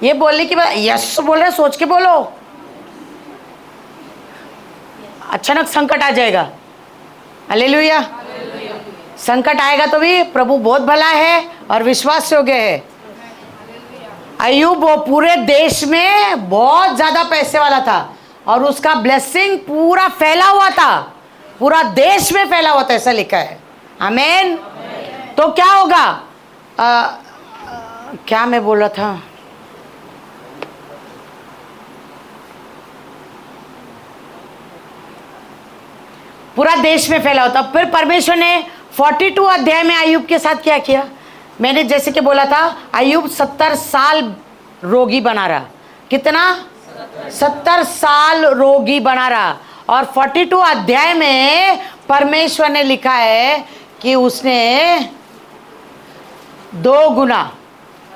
ये बोलने की बात यस बोल रहे, सोच के बोलो। अचानक संकट आ जाएगा, हालेलुया। संकट आएगा तो भी प्रभु बहुत भला है और विश्वास योग्य है। अय्यूब वो पूरे देश में बहुत ज्यादा पैसे वाला था और उसका ब्लेसिंग पूरा फैला हुआ था, पूरा देश में फैला हुआ था, ऐसा लिखा है। आमीन। तो क्या होगा? क्या मैं बोल रहा था? पूरा देश में फैला होता। फिर परमेश्वर ने 42 अध्याय में अय्यूब के साथ क्या किया? मैंने जैसे कि बोला था, अय्यूब 70 साल रोगी बना रहा। कितना? 70 साल रोगी बना रहा। और 42 अध्याय में परमेश्वर ने लिखा है कि उसने 2 गुना,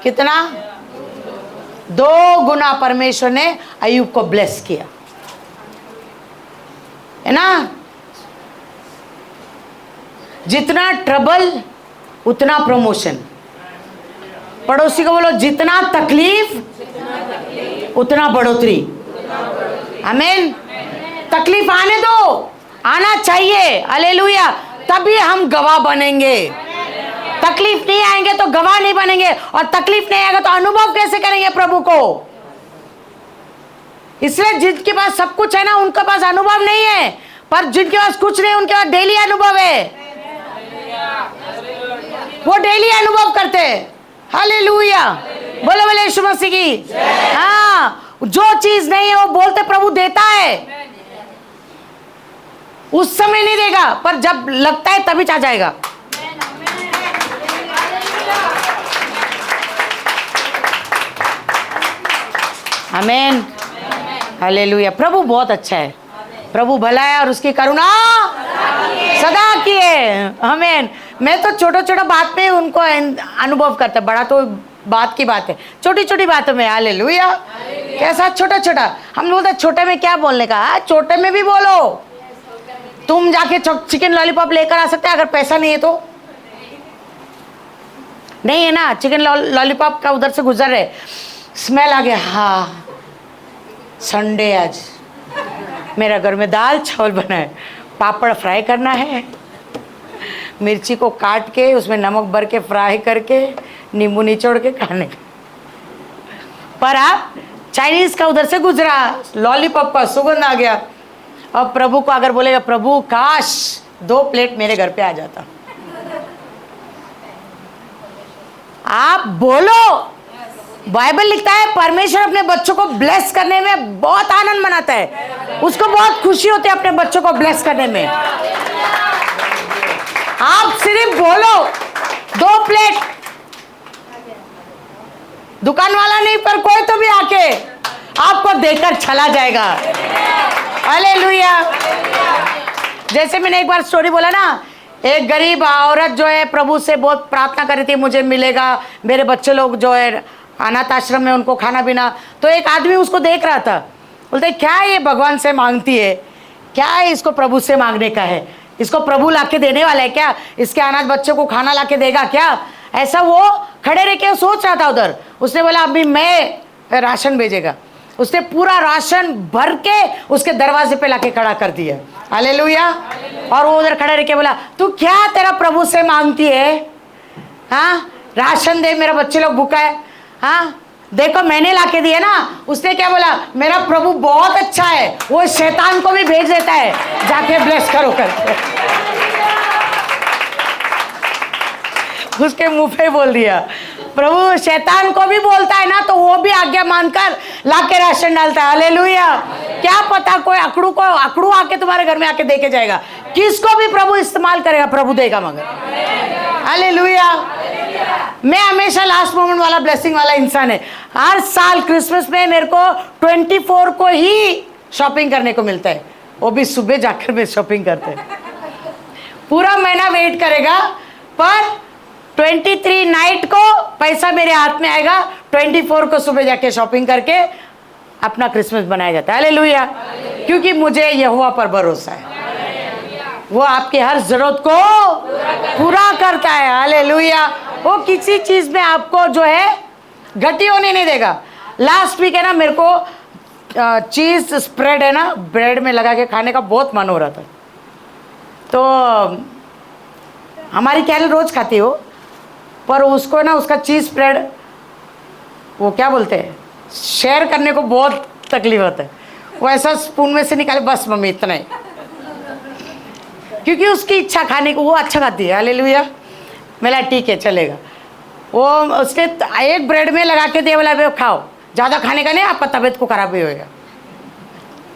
कितना? 2 गुना परमेश्वर ने अय्यूब को ब्लेस किया, है ना। जितना ट्रबल, उतना प्रमोशन। पड़ोसी को बोलो, जितना तकलीफ उतना बढ़ोतरी। आमीन। तकलीफ आने दो, आना चाहिए। हालेलुया। तभी हम गवाह बनेंगे। तकलीफ नहीं आएंगे तो गवाह नहीं बनेंगे, और तकलीफ नहीं आएगा तो अनुभव कैसे करेंगे प्रभु को। इसलिए जिनके पास सब कुछ है ना, उनके पास अनुभव नहीं है, पर जिनके पास कुछ नहीं उनके पास डेली अनुभव है। वो डेली अनुभव करते हैं। हालेलुया। बोलो बोले यीशु मसीह की। हाँ, जो चीज नहीं है वो बोलते प्रभु देता है। उस समय नहीं देगा, पर जब लगता है तभी आ जाएगा। आमीन। हालेलुया। प्रभु बहुत अच्छा है, प्रभु भला है और उसकी करुणा सदा की है। आमीन। मैं तो छोटा छोटा बात में उनको अनुभव करता, बड़ा तो बात की बात है, छोटी छोटी बातों में। हालेलुया। कैसा छोटा छोटा, हम बोलते छोटे में क्या बोलने का, छोटे में भी बोलो। तुम जाके चिकन लॉलीपॉप लेकर आ सकते हैं, अगर पैसा नहीं है तो। नहीं है ना, चिकन लॉलीपॉप का उधर से गुजर रहे, स्मेल आ गया, हाँ संडे आज मेरा घर में दाल चावल बना है, पापड़ फ्राई करना है, मिर्ची को काट के उसमें नमक भर के फ्राई करके नींबू निचोड़ के खाने का। पर आप चाइनीज का उधर से गुजरा, लॉलीपॉप का सुगंध आ गया। अब प्रभु को अगर बोलेगा, प्रभु काश 2 प्लेट मेरे घर पे आ जाता, आप बोलो। बाइबल लिखता है परमेश्वर अपने बच्चों को ब्लेस करने में बहुत आनंद मनाता है, उसको बहुत खुशी होती है अपने बच्चों को ब्लेस करने में। आप सिर्फ बोलो 2 प्लेट, दुकान वाला नहीं पर कोई तो भी आके आपको देकर चला जाएगा। हालेलुया। जैसे मैंने एक बार स्टोरी बोला ना, एक गरीब औरत जो है प्रभु से बहुत प्रार्थना कर रही थी, मुझे मिलेगा, मेरे बच्चे लोग जो है अनाथ आश्रम में उनको खाना पीना। तो एक आदमी उसको देख रहा था, बोलते क्या ये भगवान से मांगती है, क्या है इसको प्रभु से मांगने का है, इसको प्रभु लाके देने वाला है क्या, इसके अनाथ बच्चों को खाना लाके देगा क्या। ऐसा वो खड़े रह के सोच रहा था उधर। उसने बोला अभी मैं राशन भेजेगा, उसने पूरा राशन भर के उसके दरवाजे पे लाके खड़ा कर दिया। हालेलुया। और वो उधर खड़े रह के बोला, तू क्या तेरा प्रभु से मांगती है, हाँ राशन दे, मेरा बच्चे लोग भूखा है, हाँ देखो मैंने लाके दिया ना। उसने क्या बोला, मेरा प्रभु बहुत अच्छा है, वो शैतान को भी भेज देता है, जाके ब्लेस करो करके। उसके मुंह पे बोल दिया, प्रभु शैतान को भी बोलता है ना, तो वो भी आज्ञा मानकर लाके राशन डालता है। हालेलुया। क्या पता कोई अकड़ू आके तुम्हारे घर में आके देके जाएगा, किसको भी प्रभु इस्तेमाल करेगा, प्रभु देगा मगर। हालेलुया। मैं हमेशा लास्ट मोमेंट वाला ब्लेसिंग वाला इंसान है। हर साल क्रिसमस में मेरे को 24 को ही शॉपिंग करने को मिलता है, वो भी सुबह जाकर मैं शॉपिंग करते हैं। पूरा महीना वेट करेगा, पर 23 नाइट को पैसा मेरे हाथ में आएगा, 24 को सुबह जाके शॉपिंग करके अपना क्रिसमस बनाया जाता है। हालेलुया। क्योंकि मुझे यहोवा पर भरोसा है, वो आपकी हर जरूरत को पूरा करता है। हालेलुया। वो किसी चीज में आपको जो है घटी होने नहीं देगा। लास्ट वीक है ना, मेरे को चीज स्प्रेड है ना ब्रेड में लगा के खाने का बहुत मन हो रहा था। तो हमारी कैरल रोज खाती हो, पर उसको ना उसका चीज स्प्रेड वो क्या बोलते हैं, शेयर करने को बहुत तकलीफ होता है। वो ऐसा स्पून में से निकाले, बस मम्मी इतना ही, क्योंकि उसकी इच्छा खाने को, वो अच्छा खाती है। हालेलुया। मेरा ठीक है चलेगा। वो उसने एक ब्रेड में लगा के दिया, बोला खाओ, ज़्यादा खाने का नहीं, आपका तबीयत को खराब ही होएगा।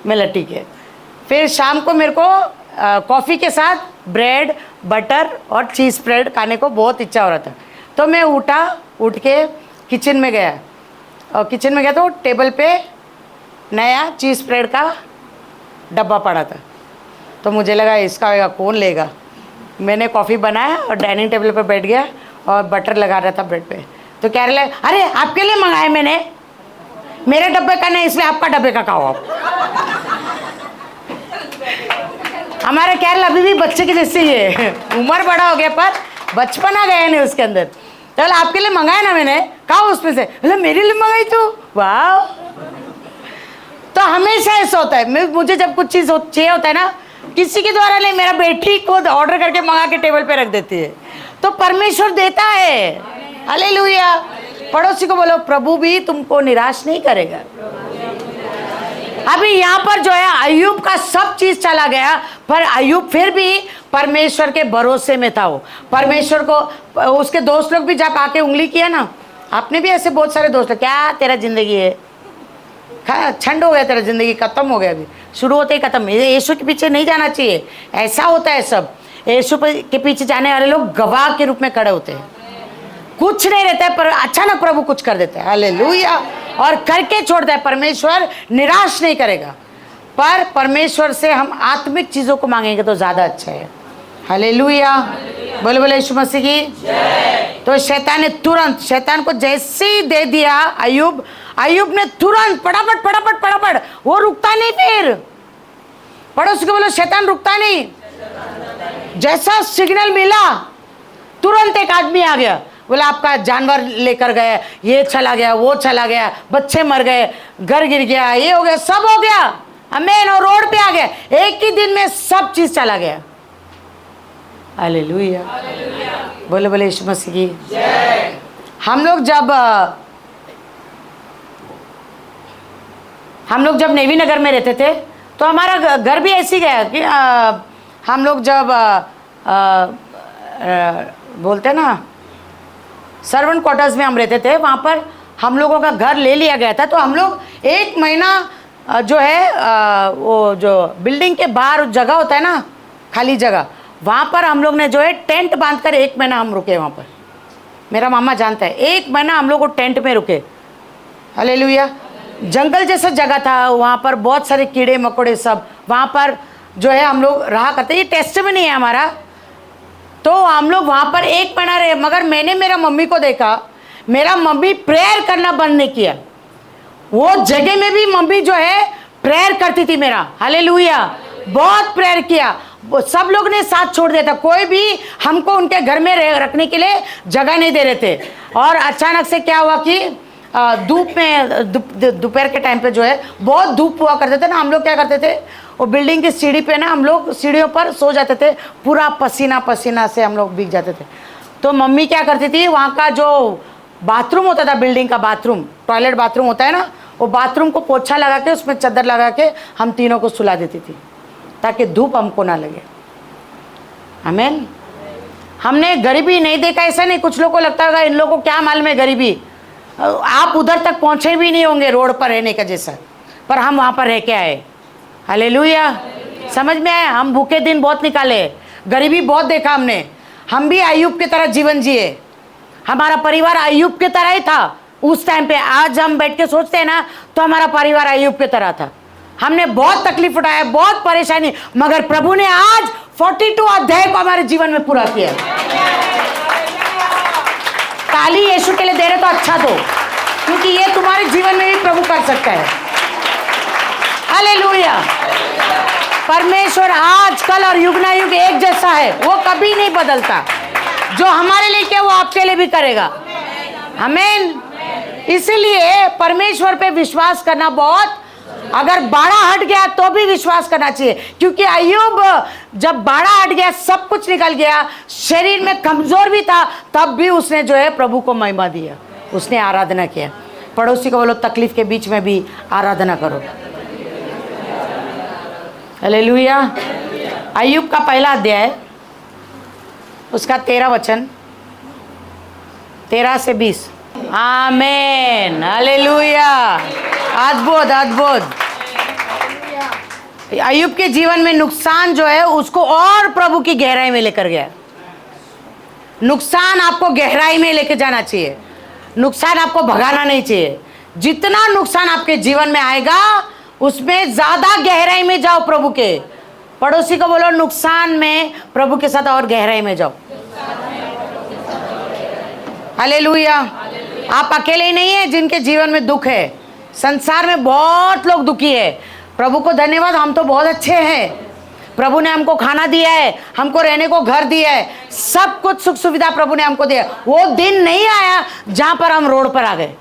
मेरा ठीक है। फिर शाम को मेरे को कॉफ़ी के साथ ब्रेड बटर और चीज़ स्प्रेड खाने को बहुत इच्छा हो रहा था। तो मैं उठ के किचन में गया, और किचन में गया तो टेबल पे नया चीज़ स्प्रेड का डब्बा पड़ा था। तो मुझे लगा इसका होगा, कौन लेगा। मैंने कॉफ़ी बनाया और डाइनिंग टेबल पर बैठ गया और बटर लगा रहा था ब्रेड पे। तो कह रहे, अरे आपके लिए मंगाया मैंने, मेरे डब्बे का नहीं, इसलिए आपका डब्बे का खाओ आप। हमारे केरल अभी भी बच्चे की जैसे ही है, उम्र बड़ा हो गया पर बचपना गया नहीं उसके अंदर। तो बोला आपके लिए मंगाया ना मैंने, कहा उसमें से, बोला मेरे लिए मंगाई तू, वाह। तो हमेशा ऐसा होता है, मुझे जब कुछ चीज़ चाहिए होता है ना, किसी के द्वारा नहीं, मेरा बेटी खुद ऑर्डर करके मंगा के टेबल पे रख देती है। तो परमेश्वर देता है, हालेलुया। पड़ोसी को बोलो प्रभु भी तुमको निराश नहीं करेगा। अभी यहाँ पर जो है अय्यूब का सब चीज चला गया, पर अय्यूब फिर भी परमेश्वर के भरोसे में था। वो परमेश्वर को, उसके दोस्त लोग भी जब आके उंगली किया ना, आपने भी ऐसे बहुत सारे दोस्त, क्या तेरा जिंदगी है, छंड हो गया तेरा जिंदगी, खत्म हो गया, अभी शुरू होते ही खत्म। यीशु के पीछे नहीं जाना चाहिए, ऐसा होता है सब। यीशु के पीछे जाने वाले लोग गवाह के रूप में खड़े होते हैं, कुछ नहीं रहता है पर अचानक प्रभु कुछ कर देता है, हालेलुया, और करके छोड़ता है। परमेश्वर निराश नहीं करेगा, पर परमेश्वर से हम आत्मिक चीजों को मांगेंगे तो ज्यादा अच्छा है, हालेलुया। बोले बोले यीशु मसीह की जय। तो शैतान ने तुरंत, शैतान को जैसे ही दे दिया अय्यूब ने तुरंत फटाफट फटाफट फटाफट, वो रुकता नहीं। फिर पड़ोसी को बोलो शैतान रुकता नहीं। जैसा सिग्नल मिला तुरंत एक आदमी आ गया, बोला आपका जानवर लेकर गए, ये चला गया, वो चला गया, बच्चे मर गए, घर गिर गया, ये हो गया, सब हो गया, आमीन। और रोड पे आ गया, एक ही दिन में सब चीज चला गया, हालेलुया। बोले बोले यीशु मसीह की जय। हम लोग जब नेवी नगर में रहते थे तो हमारा घर भी ऐसी गया कि हम लोग जब बोलते ना सर्वेंट क्वार्टर्स में हम रहते थे, वहाँ पर हम लोगों का घर ले लिया गया था। तो हम लोग एक महीना जो है वो जो बिल्डिंग के बाहर जगह होता है ना, खाली जगह, वहाँ पर हम लोग ने जो है टेंट बांधकर एक महीना हम रुके वहाँ पर। मेरा मामा जानता है, एक महीना हम लोग वो टेंट में रुके, हालेलुया। जंगल जैसा जगह था, वहाँ पर बहुत सारे कीड़े मकोड़े सब, वहाँ पर जो है हम लोग रहा करते। ये टेस्टमनी है हमारा। तो हम लोग वहाँ पर एक महीना रहे, मगर मैंने मेरा मम्मी को देखा, मेरा मम्मी प्रेयर करना बंद नहीं किया। वो जगह में भी मम्मी जो है प्रेयर करती थी मेरा, हालेलुया, बहुत प्रेयर किया। सब लोग ने साथ छोड़ दिया था, कोई भी हमको उनके घर में रखने के लिए जगह नहीं दे रहे थे। और अचानक से क्या हुआ कि धूप में दोपहर के टाइम पे जो है बहुत धूप हुआ करते थे ना, हम लोग क्या करते थे, वो बिल्डिंग की सीढ़ी पे ना हम लोग सीढ़ियों पर सो जाते थे, पूरा पसीना पसीना से हम लोग भीग जाते थे। तो मम्मी क्या करती थी, वहाँ का जो बाथरूम होता था, बिल्डिंग का बाथरूम, टॉयलेट बाथरूम होता है ना, वो बाथरूम को पोछा लगा के उसमें चादर लगा के हम तीनों को सुला देती थी ताकि धूप हमको ना लगे, आमीन। हमने गरीबी नहीं देखा, ऐसा नहीं। कुछ लोगों को लगता होगा इन लोगों को क्या मालूम है गरीबी, आप उधर तक पहुँचे भी नहीं होंगे रोड पर रहने का जैसा, पर हम वहाँ पर रह के आए, हालेलुया। समझ में आया, हम भूखे दिन बहुत निकाले, गरीबी बहुत देखा हमने। हम भी अय्यूब की तरह जीवन जिए, हमारा परिवार अय्यूब की तरह ही था उस टाइम पे। आज हम बैठ के सोचते हैं ना, तो हमारा परिवार अय्यूब की तरह था। हमने बहुत तकलीफ उठाया, बहुत परेशानी, मगर प्रभु ने आज 42 अध्याय को हमारे जीवन में पूरा किया। ताली यीशु के लिए दे रहे तो अच्छा दो, क्योंकि ये तुम्हारे जीवन में भी प्रभु कर सकता है, हालेलुया। परमेश्वर आज कल और युग ना युग एक जैसा है, वो कभी नहीं बदलता। जो हमारे लिए किया वो आपके लिए भी करेगा, आमीन। इसीलिए परमेश्वर पे विश्वास करना बहुत, अगर बाड़ा हट गया तो भी विश्वास करना चाहिए, क्योंकि अय्यूब जब बाड़ा हट गया, सब कुछ निकल गया, शरीर में कमजोर भी था, तब भी उसने जो है प्रभु को महिमा दिया, उसने आराधना किया। पड़ोसी को बोलो तकलीफ के बीच में भी आराधना करो, हालेलुया। अय्यूब का पहला अध्याय, उसका 13 वचन, 13 से 20, आमीन, हालेलुया। अद्भुत अद्भुत। अय्यूब के जीवन में नुकसान जो है उसको और प्रभु की गहराई में लेकर गया। नुकसान आपको गहराई में लेकर जाना चाहिए, नुकसान आपको भगाना नहीं चाहिए। जितना नुकसान आपके जीवन में आएगा उसमें ज्यादा गहराई में जाओ प्रभु के। पड़ोसी को बोलो नुकसान में प्रभु के साथ और गहराई में जाओ, हालेलुया। आप अकेले ही नहीं है जिनके जीवन में दुख है, संसार में बहुत लोग दुखी है। प्रभु को धन्यवाद, हम तो बहुत अच्छे हैं, प्रभु ने हमको खाना दिया है, हमको रहने को घर दिया है, सब कुछ सुख सुविधा प्रभु ने हमको दिया है। वो दिन नहीं आया जहां पर हम रोड पर आ गए।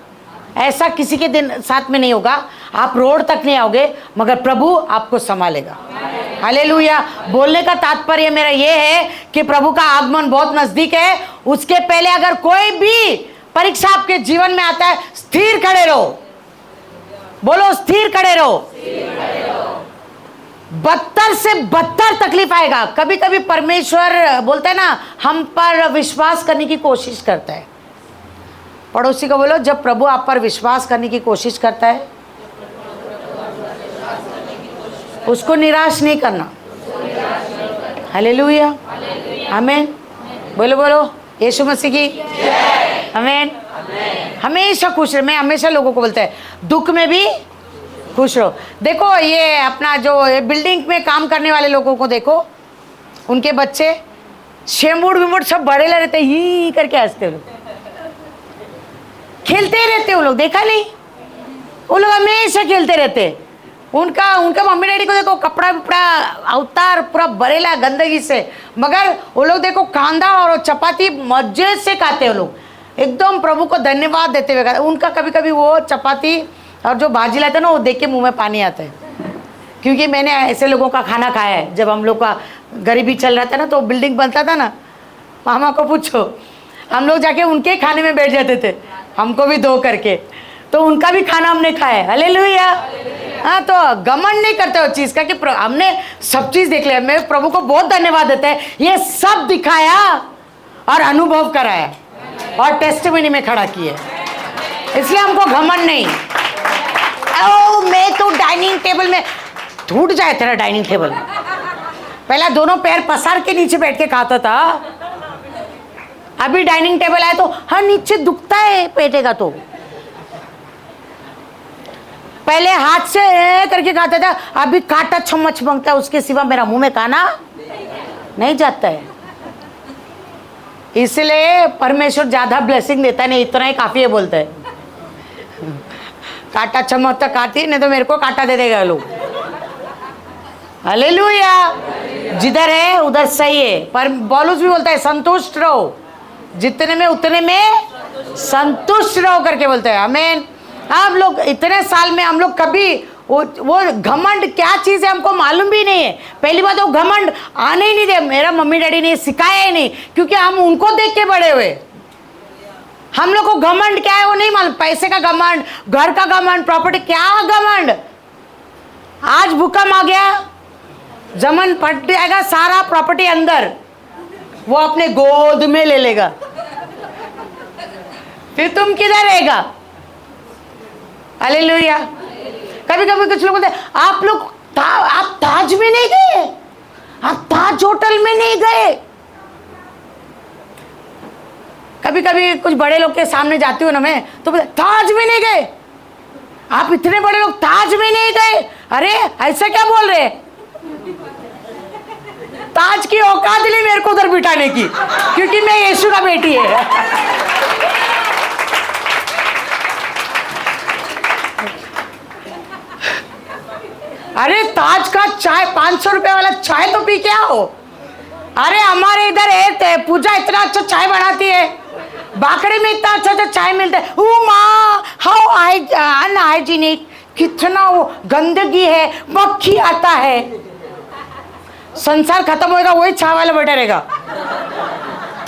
ऐसा किसी के दिन साथ में नहीं होगा। आप रोड तक नहीं आओगे मगर प्रभु आपको संभालेगा। हालेलुया। बोलने का तात्पर्य मेरा ये है कि प्रभु का आगमन बहुत नजदीक है। उसके पहले अगर कोई भी परीक्षा आपके जीवन में आता है, स्थिर खड़े रहो। बोलो, स्थिर खड़े रहो। बदतर से बदतर तकलीफ आएगा। कभी कभी परमेश्वर बोलता है ना, हम पर विश्वास करने की कोशिश करता है। पड़ोसी को बोलो, जब प्रभु आप पर विश्वास करने की कोशिश करता है, उसको निराश नहीं करना। हालेलुया, आमीन। बोलो बोलो, यीशु मसीह की आमीन। हमेशा खुश रहे। मैं हमेशा लोगों को बोलता है, दुख में भी खुश रहो। देखो, ये अपना जो बिल्डिंग में काम करने वाले लोगों को देखो, उनके बच्चे शेमुड़ विमुड़ सब बड़े रहते, ही करके हंसते लोग, खेलते ही रहते वो लोग। देखा नहीं, वो लोग हमेशा खेलते रहते। उनका मम्मी डैडी को देखो, कपड़ा वपड़ा अवतार पूरा भरेला गंदगी से, मगर वो लोग देखो कांदा और चपाती मजे से खाते हैं। वो लोग एकदम प्रभु को धन्यवाद देते हुए खाते। उनका कभी कभी वो चपाती और जो भाजी लाते हैं ना, वो देख के मुंह में पानी आता है। क्योंकि मैंने ऐसे लोगों का खाना खाया है। जब हम लोग का गरीबी चल रहा था ना, तो बिल्डिंग बनता था ना, मामा को पूछो, हम लोग जाके उनके खाने में बैठ जाते थे, हमको भी दो करके। तो उनका भी खाना हमने खाया है। हालेलुया। हाँ, तो घमंड नहीं करते उस चीज़ का कि हमने सब चीज़ देख लिया। मैं प्रभु को बहुत धन्यवाद देता है, ये सब दिखाया और अनुभव कराया और टेस्टिमनी में खड़ा किया, इसलिए हमको घमंड नहीं। ओ, मैं तो डाइनिंग टेबल में टूट जाए तेरा डाइनिंग टेबल। पहला दोनों पैर पसार के नीचे बैठ के खाता था, अभी डाइनिंग टेबल आया तो हाँ नीचे दुखता है पेटे का। तो पहले हाथ से करके खाता था, अभी कांटा चम्मच मांगता है, उसके सिवा मेरा मुंह में खाना नहीं जाता है। इसलिए परमेश्वर ज्यादा ब्लेसिंग देता नहीं, इतना ही काफी है बोलता है। कांटा चम्मच तक खाती, नहीं तो मेरे को कांटा दे देगा लोग। हालेलुया। जिधर है उधर सही है। पर पौलुस भी बोलता है, संतुष्ट रहो, जितने में उतने में संतुष्ट रहो करके बोलते हैं। आमीन। आप लोग इतने साल में हम लोग कभी वो घमंड क्या चीज़ है हमको मालूम भी नहीं है। पहली बात, वो घमंड आने ही नहीं दे। मेरा मम्मी डैडी ने सिखाया ही नहीं, क्योंकि हम उनको देख के बड़े हुए। हम लोग को घमंड क्या है वो नहीं मालूम। पैसे का घमंड, घर का घमंड, प्रॉपर्टी, क्या घमंड। आज भूकंप आ गया, जमीन फट जाएगा, सारा प्रॉपर्टी अंदर, वो अपने गोद में ले लेगा, फिर तुम किधर रहेगा। हालेलुया। कभी कभी कुछ लोग बोलते हैं, आप ताज में नहीं गए, आप ताज होटल में नहीं गए। कभी कभी कुछ बड़े लोग के सामने जाती हूँ ना मैं, तो बोलते ताज में नहीं गए, आप इतने बड़े लोग ताज में नहीं गए। अरे ऐसा क्या बोल रहे, ताज की औकात नहीं मेरे को उधर बिठाने की, क्योंकि मैं यीशु का बेटी है। अरे ताज का चाय, 500 रुपए वाला चाय तो पी के आओ। अरे हमारे इधर है पूजा इतना अच्छा चाय बनाती है, बाकड़े में इतना अच्छा अच्छा चाय मिलता है। ओ माँ, हाउ अनहाइजीनिक, कितना वो गंदगी है, मक्खी आता है। संसार खत्म होएगा, वही चाय वाला बैठा रहेगा,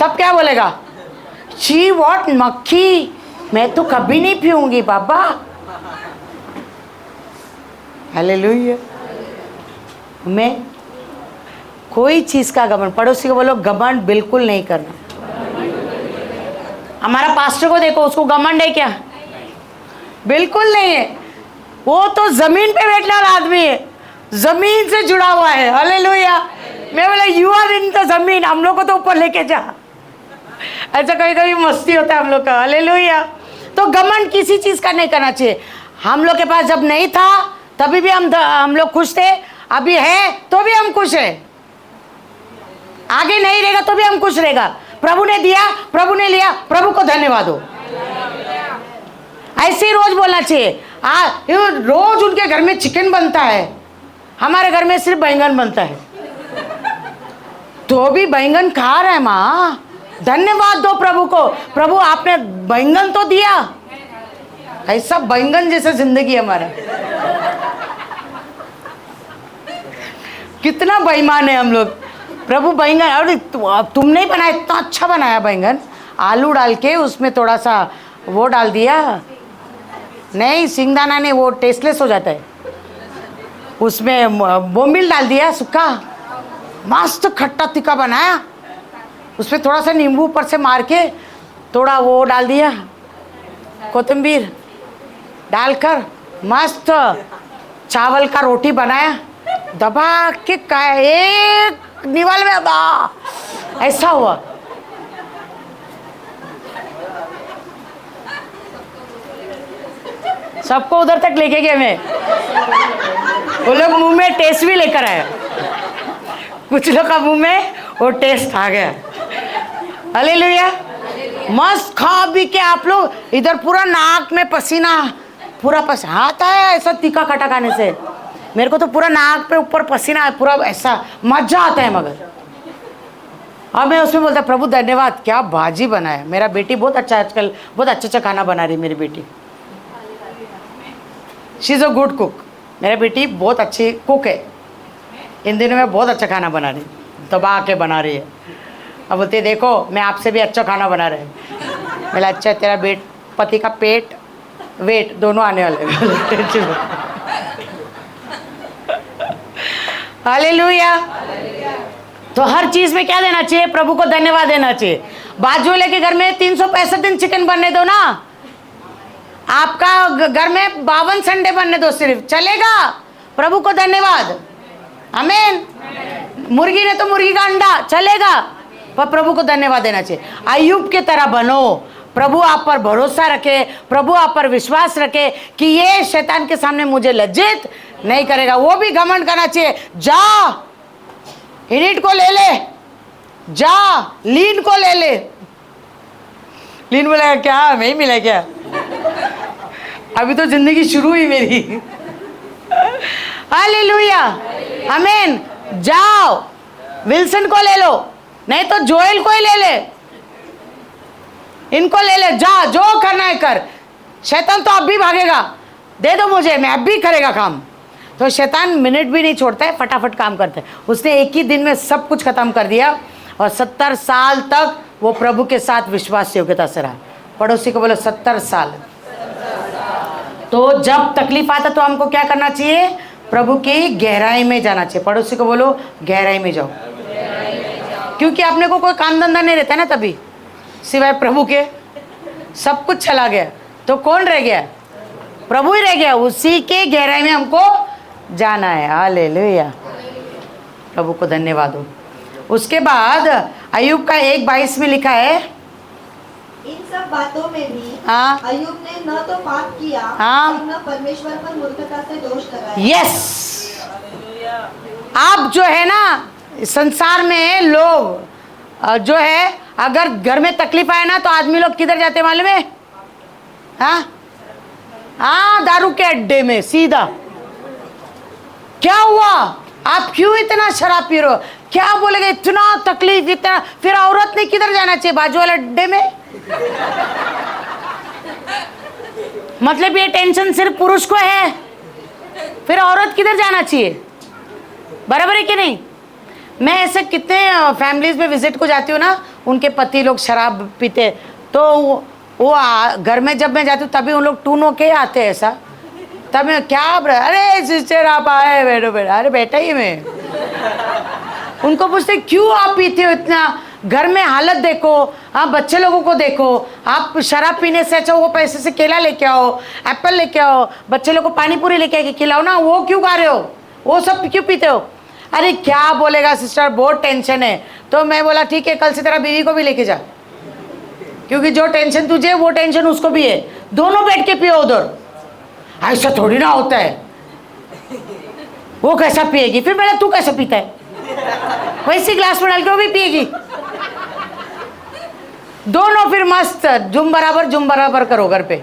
तब क्या बोलेगा, शी व्हाट मक्खी, मैं तो कभी नहीं पीऊंगी बाबा। हालेलुया। मैं कोई चीज का घमंड, पड़ोसी को बोलो घमंड बिल्कुल नहीं करना। हमारा पास्टर को देखो, उसको घमंड है क्या? बिल्कुल नहीं है। वो तो जमीन पे बैठने वाला आदमी है, जमीन से जुड़ा हुआ है। हालेलुया। मैं बोला यू आर इन द जमीन, हम लोग को तो ऊपर लेके जा। ऐसा कभी कभी मस्ती होता है हम लोग का। हालेलुया। तो घमंड किसी चीज का नहीं करना चाहिए। हम लोग के पास जब नहीं था तभी भी हम लोग खुश थे, अभी है तो भी हम खुश है, आगे नहीं रहेगा तो भी हम खुश रहेगा। प्रभु ने दिया, प्रभु ने लिया, प्रभु को धन्यवाद हो। ऐसे ही रोज बोलना चाहिए। रोज उनके घर में चिकन बनता है, हमारे घर में सिर्फ बैंगन बनता है। तो भी बैंगन खा रहे हैं माँ, धन्यवाद दो प्रभु को। प्रभु आपने बैंगन तो दिया, ऐसा बैंगन जैसे जिंदगी हमारा। कितना बेईमान है हम लोग। प्रभु बैंगन, और तुमने ही बनाया, इतना अच्छा बनाया बैंगन, आलू डाल के उसमें थोड़ा सा वो डाल दिया, नहीं सिंगदाना ने वो टेस्टलेस हो जाता है, उसमें बोम्बिल डाल दिया सूखा, मस्त खट्टा तीखा बनाया, उसमें थोड़ा सा नींबू ऊपर से मार के थोड़ा वो डाल दिया, कोथिंबीर डालकर मस्त चावल का रोटी बनाया, दबा के एक निवाल में बा, ऐसा हुआ। सबको उधर तक लेके गए मैं, वो लोग मुंह में टेस्ट भी लेकर आए, कुछ लोग का मुंह में वो टेस्ट आ गया। हालेलुया। मस्त खा भी के आप लोग इधर पूरा नाक में पसीना, पूरा पसीना आता है ऐसा तीखा खट्टा खाने से। मेरे को तो पूरा नाक पे ऊपर पसीना है, पूरा ऐसा मजा आता है। मगर अब मैं उसमें बोलता प्रभु धन्यवाद, क्या भाजी बनाया। मेरा बेटी बहुत अच्छा, आजकल बहुत अच्छा खाना बना रही है मेरी बेटी, she is a good cook. मेरा बेटी बहुत अच्छी कुक है, इन दिनों में बहुत अच्छा खाना बना रही, दबा के बना रही है। अब बोलते देखो मैं आपसे भी अच्छा खाना बना रहे हैं। मेरा अच्छा, तेरा पति का पेट वेट दोनों आने वाले। हालेलुया। तो हर चीज में क्या देना चाहिए, प्रभु को धन्यवाद देना चाहिए। बाजू वाले के घर में 365 दिन चिकन बनने दो ना, आपका घर में 52 संडे बनने दो, सिर्फ चलेगा। प्रभु को धन्यवाद, आमीन। मुर्गी ने तो मुर्गी का अंडा चलेगा, पर प्रभु को धन्यवाद देना चाहिए। अय्यूब के तरह बनो, प्रभु आप पर भरोसा रखे, प्रभु आप पर विश्वास रखे कि ये शैतान के सामने मुझे लज्जित नहीं करेगा। वो भी घमंड करना चाहिए, जा इनिट को ले ले, जा लीन को ले ले। लीन बोला क्या मैं ही मिला क्या, अभी तो जिंदगी शुरू हुई मेरी। हालेलुया, आमीन। जाओ विल्सन को ले लो, नहीं तो जोएल को ही ले ले, इनको ले ले, जा जो करना है कर। शैतान तो अब भी भागेगा, दे दो मुझे, मैं अब भी करेगा काम। तो शैतान मिनट भी नहीं छोड़ता है, फटाफट काम करता है। उसने एक ही दिन में सब कुछ खत्म कर दिया, और 70 साल तक वो प्रभु के साथ विश्वास योग्यता से रहा। पड़ोसी को बोलो 70 साल। तो जब तकलीफ आता तो हमको क्या करना चाहिए, प्रभु की गहराई में जाना चाहिए। पड़ोसी को बोलो गहराई में जाओ, क्योंकि अपने को कोई काम धंधा नहीं रहता ना तभी, सिवाय प्रभु के सब कुछ चला गया, तो कौन रह गया, प्रभु ही रह गया। उसी के गहराई में हमको जाना है। हालेलुया, प्रभु को धन्यवाद हो। उसके बाद अय्यूब का 1:22 में लिखा है, इन सब बातों में भी हाँ, अय्यूब ने न तो पाप किया, हाँ, और न परमेश्वर पर मूर्खता से दोष लगाया। यस। आप जो है ना, संसार में लोग जो है, अगर घर में तकलीफ आए ना तो आदमी लोग किधर जाते हैं मालूम है, हाँ दारू के अड्डे में सीधा। क्या हुआ, आप क्यों इतना शराब पी रहे हो, क्या बोलेगा, इतना तकलीफ इतना, फिर औरत ने किधर जाना चाहिए, बाजू वाले अड्डे में। मतलब ये टेंशन सिर्फ पुरुष को है, फिर औरत किधर जाना चाहिए, बराबर है कि नहीं। मैं ऐसे कितने फैमिलीज में विजिट को जाती हूँ ना, उनके पति लोग शराब पीते, तो वो घर में जब मैं जाती हूँ तभी उन लोग टूनो के आते हैं ऐसा, तब मैं क्या, अरे सिस्टर आप आए, बैठो बैठो, अरे बेटा ही मैं उनको पूछते क्यों आप पीते हो इतना, घर में हालत देखो, आप बच्चे लोगों को देखो, आप शराब पीने से अच्छा वो पैसे से केला लेके आओ, एप्पल लेके आओ, बच्चे लोग को पानी पूरी लेके आके खिलाओ ना, वो क्यों खा रहे हो, वो सब क्यों पीते हो। अरे क्या बोलेगा सिस्टर, बहुत टेंशन है। तो मैं बोला ठीक है, कल से तेरा बीवी को भी लेके जा, क्योंकि जो टेंशन तुझे है वो टेंशन उसको भी है, दोनों बैठ के पियो उधर। ऐसा थोड़ी ना होता है, वो कैसा पिएगी, फिर मेरा तू कैसे पीता है, वैसी ग्लास में डाल के वो भी पिएगी, दोनों फिर मस्त जुम बराबर करो घर पे।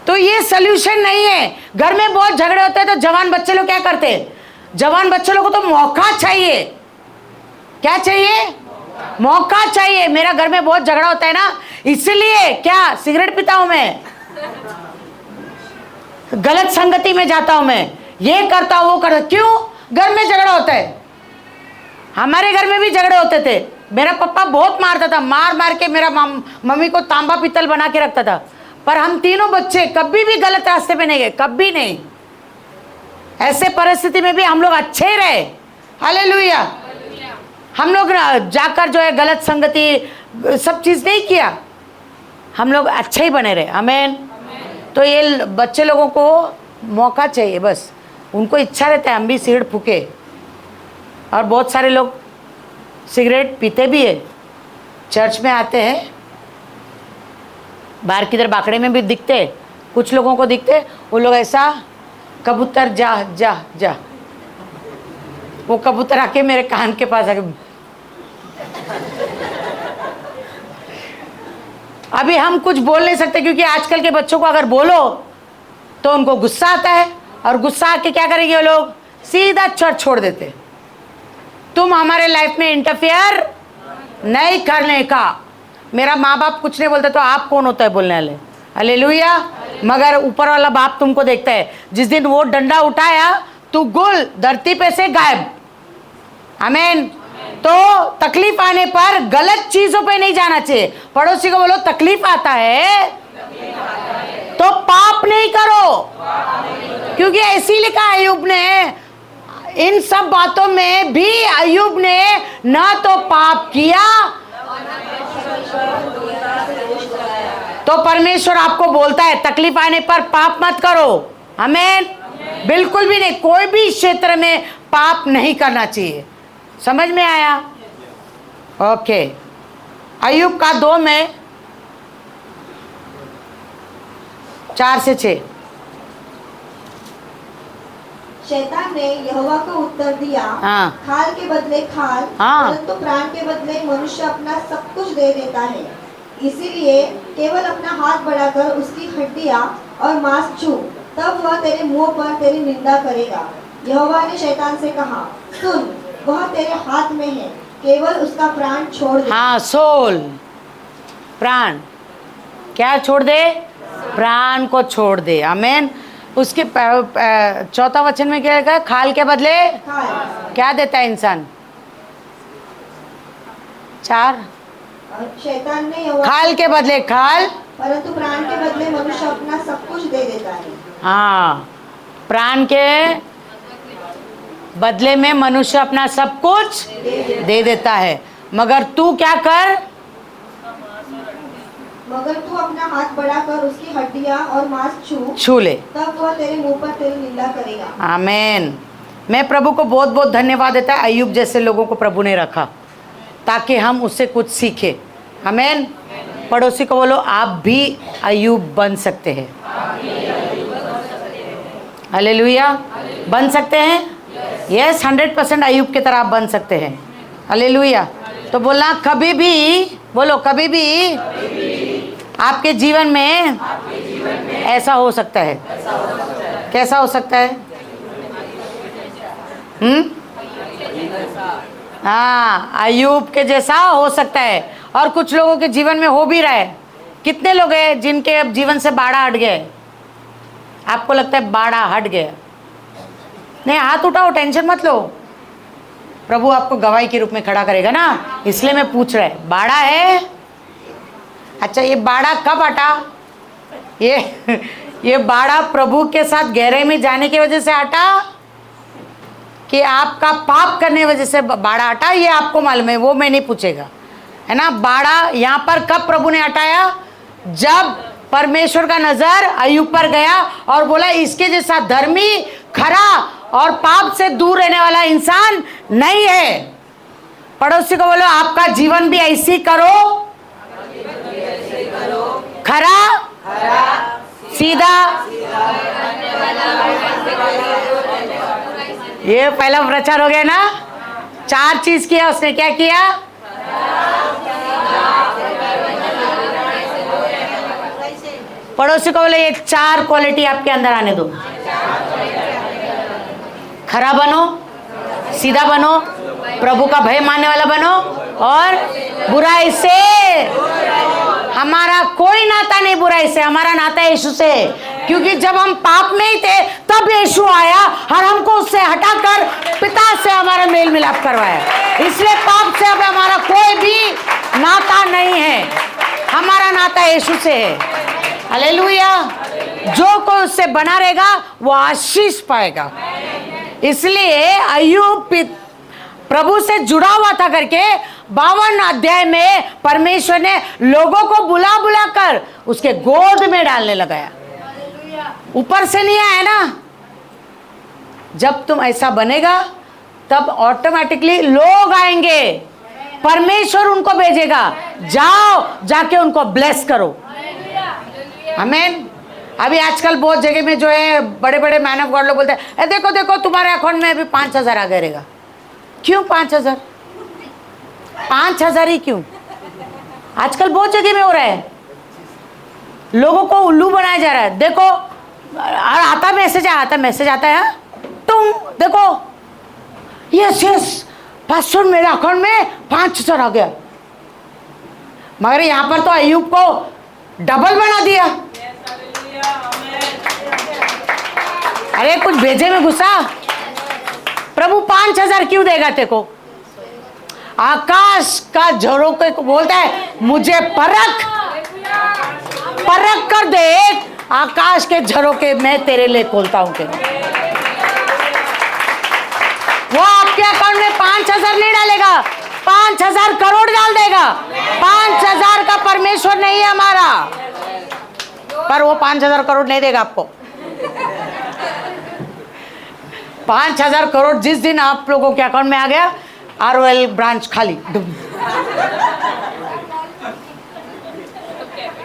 तो ये सल्यूशन नहीं है। घर में बहुत झगड़े होते हैं तो जवान बच्चे लोग क्या करते हैं, जवान बच्चे लोग को तो मौका चाहिए, क्या चाहिए? मौका चाहिए। मेरा घर में बहुत झगड़ा होता है ना, इसलिए क्या सिगरेट पीता हूं मैं, गलत संगति में जाता हूं मैं, ये करता हूं वो करता। क्यों? घर में झगड़ा होता है। हमारे घर में भी झगड़े होते थे। मेरा पापा बहुत मारता था, मार मार के मेरा मम्मी को तांबा पीतल बना के रखता था। पर हम तीनों बच्चे कभी भी गलत रास्ते पे नहीं गए, कभी नहीं। ऐसे परिस्थिति में भी हम लोग अच्छे रहे। हालेलुया। हम लोग जाकर जो है गलत संगति सब चीज नहीं किया, हम लोग अच्छे ही बने रहे। आमीन। तो ये बच्चे लोगों को मौका चाहिए, बस उनको इच्छा रहता है हम भी सिगरेट फूके। और बहुत सारे लोग सिगरेट पीते भी है, चर्च में आते हैं, बाहर किधर बाकड़े में भी दिखते, कुछ लोगों को दिखते, वो लोग ऐसा कबूतर जा जा जा, वो कबूतर आके मेरे कान के पास आके। अभी हम कुछ बोल नहीं सकते, क्योंकि आजकल के बच्चों को अगर बोलो तो उनको गुस्सा आता है, और गुस्सा आके क्या करेंगे वो लोग? सीधा चर्च छोड़ देते। तुम हमारे लाइफ में इंटरफेयर नहीं करने का। मेरा माँ बाप कुछ नहीं बोलते तो आप कौन होता है बोलने वाले? हालेलुया। मगर ऊपर वाला बाप तुमको देखता है। जिस दिन वो डंडा उठाया तू गुल धरती पे से गायब। आमीन। तो तकलीफ आने पर गलत चीजों पे नहीं जाना चाहिए। पड़ोसी को बोलो तकलीफ आता है तो पाप नहीं करो, क्योंकि ऐसी लिखा अय्यूब ने। इन सब बातों में भी अय्यूब ने ना तो पाप किया, तो परमेश्वर आपको बोलता है तकलीफ आने पर पाप मत करो। आमीन। बिल्कुल भी नहीं, कोई भी क्षेत्र में पाप नहीं करना चाहिए। समझ में आया? ओके। अय्यूब का 2 में 4 से 6। शैतान ने यहोवा को उत्तर दिया, हाँ। खाल के बदले खाल, हाँ। परंतु प्राण के बदले मनुष्य अपना सब कुछ दे देता है। इसीलिए केवल अपना हाथ बढ़ाकर उसकी हड्डियां और मांस छू, तब वह तेरे मुंह पर तेरी निंदा करेगा। यहोवा ने शैतान से कहा, सुन, वह तेरे हाथ में है, केवल उसका प्राण छोड़ दे। हाँ, सोल, प्राण। क्या छोड़ दे? प्राण को छोड़ दे। आमीन। उसके 4था वचन में क्या लिखा? खाल के बदले खाल। क्या देता है इंसान? 4। शैतान ने यहोवा खाल के बदले खाल, परंतु प्राण के बदले मनुष्य अपना सब कुछ दे देता है। हाँ, प्राण के बदले में मनुष्य अपना सब कुछ दे देता है। मगर तू क्या कर? मगर तू अपना हाथ बढ़ाकर उसकी हड्डियां और मांस छू ले, तब वह तेरे मुंह पर तेरी निंदा करेगा। आमीन। मैं प्रभु को बहुत बहुत धन्यवाद देता है, अय्यूब जैसे लोगों को प्रभु ने रखा ताकि हम उससे कुछ सीखें। आमीन। पड़ोसी को बोलो आप भी अय्यूब बन सकते हैं। हालेलुया। बन सकते हैं। यस, 100% अय्यूब की तरह आप बन सकते हैं। हालेलुया। तो बोलना कभी भी, बोलो कभी भी आपके जीवन में ऐसा हो सकता है। कैसा हो सकता है? हाँ, अय्यूब के जैसा हो सकता है। और कुछ लोगों के जीवन में हो भी रहा है। कितने लोग हैं जिनके अब जीवन से बाड़ा हट गए? आपको लगता है बाड़ा हट गया? नहीं, हाथ उठाओ, टेंशन मत लो। प्रभु आपको गवाही के रूप में खड़ा करेगा ना, इसलिए मैं पूछ रहा है। बाड़ा है? अच्छा, ये बाड़ा कब हटा? ये बाड़ा प्रभु के साथ गहरे में जाने की वजह से हटा कि आपका पाप करने की वजह से बाड़ा हटा? ये आपको मालूम है, वो मैं नहीं पूछेगा, है ना। बाड़ा यहाँ पर कब प्रभु ने हटाया? जब परमेश्वर का नजर अय्यूब पर गया और बोला इसके जैसा धर्मी, खरा और पाप से दूर रहने वाला इंसान नहीं है। पड़ोसी को बोलो आपका जीवन भी ऐसी करो, खरा, सीधा। ये पहला प्रचार हो गया ना। 4 चीज किया उसने। क्या किया? पड़ोसी को बोले ये 4 क्वालिटी आपके अंदर आने दो। खरा बनो, सीधा बनो, प्रभु का भय मानने वाला बनो और बुराई से, हमारा कोई नाता नहीं बुराई से, हमारा नाता यीशु से। क्योंकि जब हम पाप में ही थे तब यीशु आया और हमको उससे हटाकर पिता से हमारा मेल मिलाप करवाया। इसलिए पाप से अब हमारा कोई भी नाता नहीं है, हमारा नाता यीशु से है। हालेलुया। जो कोई उससे बना रहेगा वो आशीष पाएगा। इसलिए अय्यूब प्रभु से जुड़ा हुआ था करके 52 अध्याय में परमेश्वर ने लोगों को बुला बुला कर उसके गोद में डालने लगाया। ऊपर से नहीं आया ना। जब तुम ऐसा बनेगा तब ऑटोमेटिकली लोग आएंगे, परमेश्वर उनको भेजेगा, जाओ जाके उनको ब्लेस करो। आमीन। अभी आजकल बहुत जगह में जो है बड़े बड़े मैन ऑफ गॉड लोग बोलते हैं, देखो देखो तुम्हारे अकाउंट में अभी 5,000 आ गया रहेगा। क्यों 5,000? 5,000 ही क्यों? आजकल बहुत जगह में हो रहा है, लोगों को उल्लू बनाया जा रहा है। देखो आता मैसेज आता है, तुम देखो यस यस पास्टर मेरे अकाउंट में 5,000 आ गया। मगर यहां पर तो अय्यूब को डबल बना दिया। अरे कुछ भेजे में घुसा, प्रभु 5,000 क्यों देगा तेको? आकाश का झरोखे को बोलता है मुझे परख कर देख, आकाश के झरोखे मैं तेरे लिए खोलता हूं। वो आपके अकाउंट में 5,000 नहीं डालेगा, 5,000 करोड़ डाल देगा। 5,000 का परमेश्वर नहीं है हमारा, पर वो 5,000 करोड़ नहीं देगा आपको। 5,000 करोड़ जिस दिन आप लोगों के अकाउंट में आ गया, ROL ब्रांच खाली,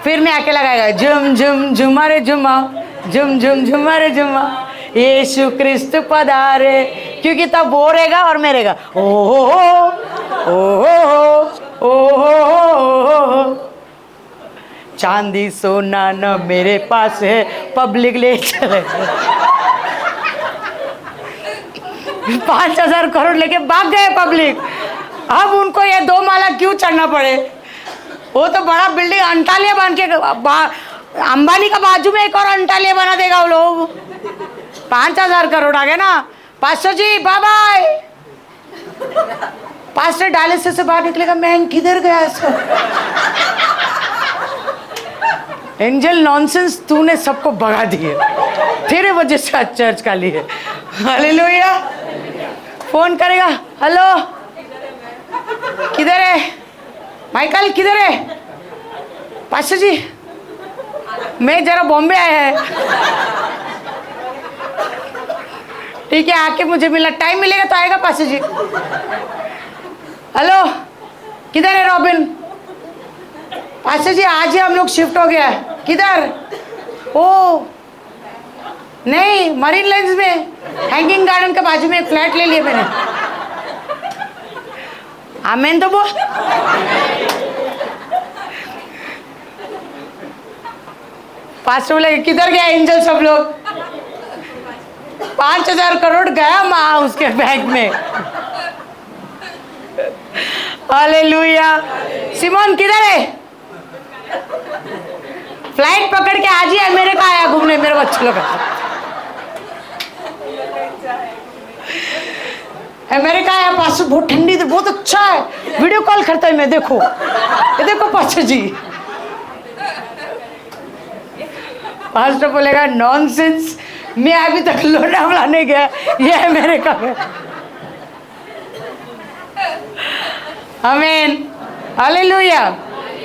फिर मैं आके लगाएगा झुम झुम झुमारे झुमा, झुम झुम झुमारे झुमा, यीशु क्रिस्त पधारे। क्योंकि तब वो रहेगा और मैं रहेगा ओ चांदी सोना न मेरे पास है, पब्लिक ले चले। 5,000 करोड़ लेके भाग गए पब्लिक। अब उनको ये 2 माला क्यों चढ़ना पड़े? वो तो बड़ा बिल्डिंग अंटालिया बन के, अंबानी का बाजू में एक और अंटालिया बना देगा वो लोग। 5,000 करोड़ आ गए ना। पास्टर जी बाय बाय। पास्टर डायलिसिस से बाहर निकलेगा, मैं किधर गया इसको? एंजल नॉनसेंस, तूने सबको भगा दिए, तेरे वजह से चर्च का लिए। हालेलुया। फोन करेगा, हेलो किधर है माइकल, किधर है? पास्टर जी मैं जरा बॉम्बे आया है। ठीक है आके मुझे मिलना, टाइम मिलेगा तो आएगा पास्टर जी। हेलो किधर है रॉबिन? पास्टर जी आज ही हम लोग शिफ्ट हो गया है। किधर? ओ नहीं, मरीन लाइन्स में हैंगिंग गार्डन के बाजू में एक फ्लैट ले लिया मैंने। आमीन तो बोल। पास्टर बोले किधर गया एंजल सब लोग? 5,000 करोड़ गया माँ उसके बैंक में। हालेलुया। सिमोन किधर है? फ्लाइट पकड़ के आज ही अमेरिका आया घूमने मेरे बच्चों लोग। अमेरिका आया, पास्टर बहुत ठंडी थी, बहुत अच्छा है, वीडियो कॉल करता है मैं, देखो ये देखो पास्टर जी। पास्टर बोलेगा नॉनसेंस, मैं अभी तक लोनावला नहीं गया, ये अमेरिका में। आमीन हालेलुया।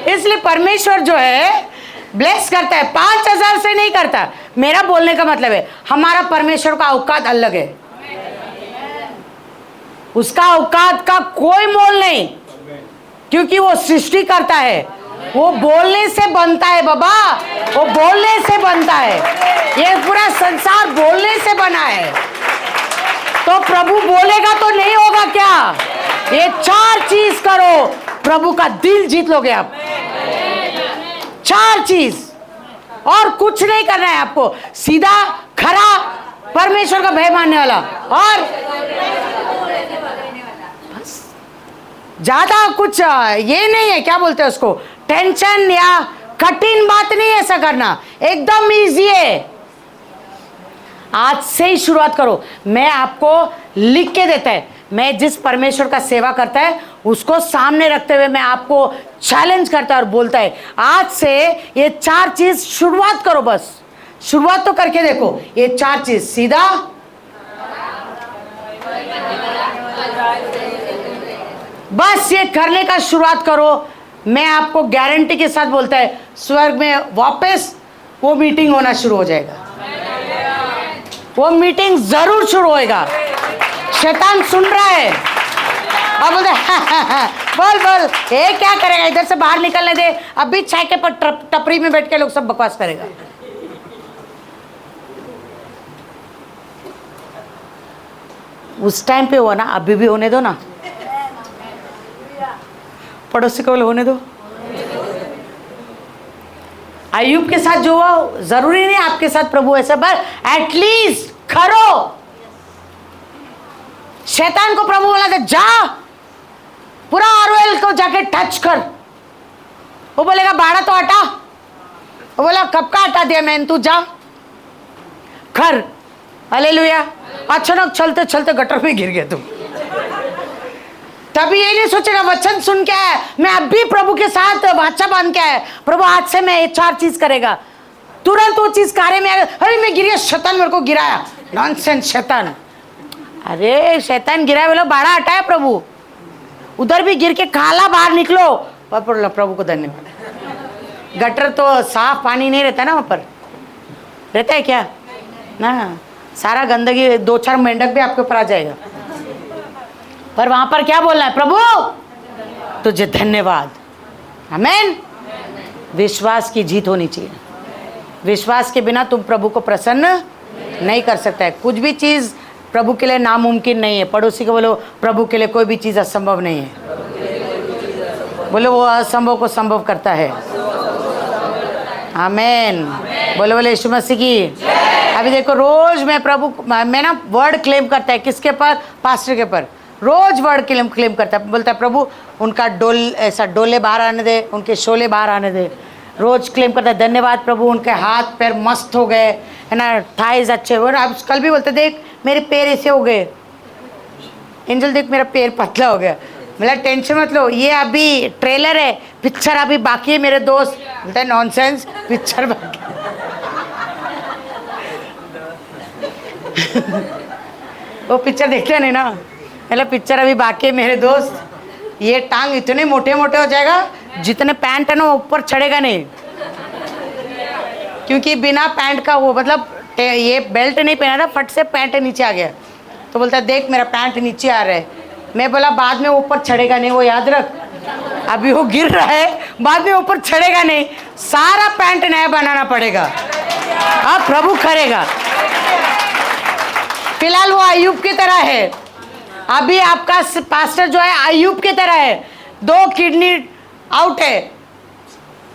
इसलिए परमेश्वर जो है ब्लेस करता है, 5,000 से नहीं करता। मेरा बोलने का मतलब है हमारा परमेश्वर का औकात अलग है, उसका औकात का कोई मोल नहीं, क्योंकि वो सृष्टि करता है। वो बोलने से बनता है बाबा, वो बोलने से बनता है। ये पूरा संसार बोलने से बना है। तो प्रभु बोलेगा तो नहीं होगा क्या? ये 4 चीज करो, प्रभु का दिल जीत लोगे आप। 4 चीज, और कुछ नहीं करना है आपको। सीधा खरा परमेश्वर का भय मानने वाला, और बस ज्यादा कुछ ये नहीं है, क्या बोलते हैं उसको, टेंशन या कठिन बात नहीं है ऐसा करना, एकदम इजी है। आज से ही शुरुआत करो। मैं आपको लिख के देता है, मैं जिस परमेश्वर का सेवा करता है उसको सामने रखते हुए मैं आपको चैलेंज करता है और बोलता है आज से ये 4 चीज शुरुआत करो। बस शुरुआत तो करके देखो, ये 4 चीज सीधा, बस ये करने का शुरुआत करो। मैं आपको गारंटी के साथ बोलता है स्वर्ग में वापस वो मीटिंग होना शुरू हो जाएगा, वो मीटिंग जरूर शुरू होएगा। शैतान सुन रहा है अब बोलते बोल बोल ये क्या करेगा, इधर से बाहर निकलने दे, अभी चाय के पर टपरी में बैठ के लोग सब बकवास करेगा। उस टाइम पे हुआ ना, अभी भी होने दो ना, पड़ोसी को होने दो। अय्यूब के साथ जो हुआ जरूरी नहीं आपके साथ प्रभु ऐसा, पर एटलीस्ट करो। शैतान को प्रभु बोला था जा पूरा आरओएल को जाके टच कर, वो बोलेगा बाड़ा तो हटा, वो बोला कब का हटा दिया मैंने, तू जा कर। हालेलुया। अचानक चलते चलते गटर में गिर गए तुम। तभी ये नहीं सोचेगा वचन सुन के है, मैं अब भी प्रभु के साथ वाचा बांध के है, प्रभु आज से मैं ये 4 चीज करेगा। तुरंत वो चीज कार्य में आ गया, अरे मैं गिर गया, शैतान मेरे को गिराया। नॉनसेंस शैतान, अरे शैतान गिराया बोला बाड़ा हटाया प्रभु, उधर भी गिर के काला बाहर निकलो। प्रभु को धन्यवाद। गटर तो साफ पानी नहीं रहता ना, वहां पर रहता है क्या ना, सारा गंदगी 2-4 मेंढक भी आपके ऊपर आ जाएगा। पर वहां पर क्या बोलना है, प्रभु तुझे धन्यवाद। आमीन। विश्वास की जीत होनी चाहिए। विश्वास के बिना तुम प्रभु को प्रसन्न नहीं कर सकता है। कुछ भी चीज प्रभु के लिए नामुमकिन नहीं है। पड़ोसी को बोलो प्रभु के लिए कोई भी चीज असंभव नहीं है। बोलो वो असंभव को संभव करता है। आमीन। बोलो बोले यीशु मसीह की। अभी देखो रोज मैं प्रभु मैं ना वर्ड क्लेम करता है, किसके पर, पास्टर के पर रोज वर्ड क्लेम करता है, बोलता है प्रभु उनका ऐसा डोले बाहर आने दे, उनके शोले बाहर आने दे। रोज क्लेम करता है धन्यवाद प्रभु उनके हाथ पैर मस्त हो गए है ना, थाइज अच्छे हो। अब कल भी बोलते देख मेरे पैर ऐसे हो गए, एंजल देख मेरा पैर पतला हो गया। बोला टेंशन मत लो, ये अभी ट्रेलर है, पिक्चर अभी बाकी है मेरे दोस्त। बोलता है नॉनसेंस, पिक्चर बाकी वो पिक्चर देखते नहीं ना, मतलब पिक्चर अभी बाकी है मेरे दोस्त। ये टांग इतने मोटे मोटे हो जाएगा जितने पैंट है ना ऊपर चढ़ेगा नहीं, क्योंकि बिना पैंट का वो मतलब ये बेल्ट नहीं पहना था, फट से पैंट नीचे आ गया। तो बोलता है देख मेरा पैंट नीचे आ रहा है। मैं बोला बाद में ऊपर चढ़ेगा नहीं, वो याद रख, अभी वो गिर रहा है, बाद में ऊपर चढ़ेगा नहीं, सारा पैंट नया बनाना पड़ेगा। हाँ प्रभु करेगा। फिलहाल वो अय्यूब की तरह है, अभी आपका पास्टर जो है अय्यूब की तरह है, 2 किडनी आउट है।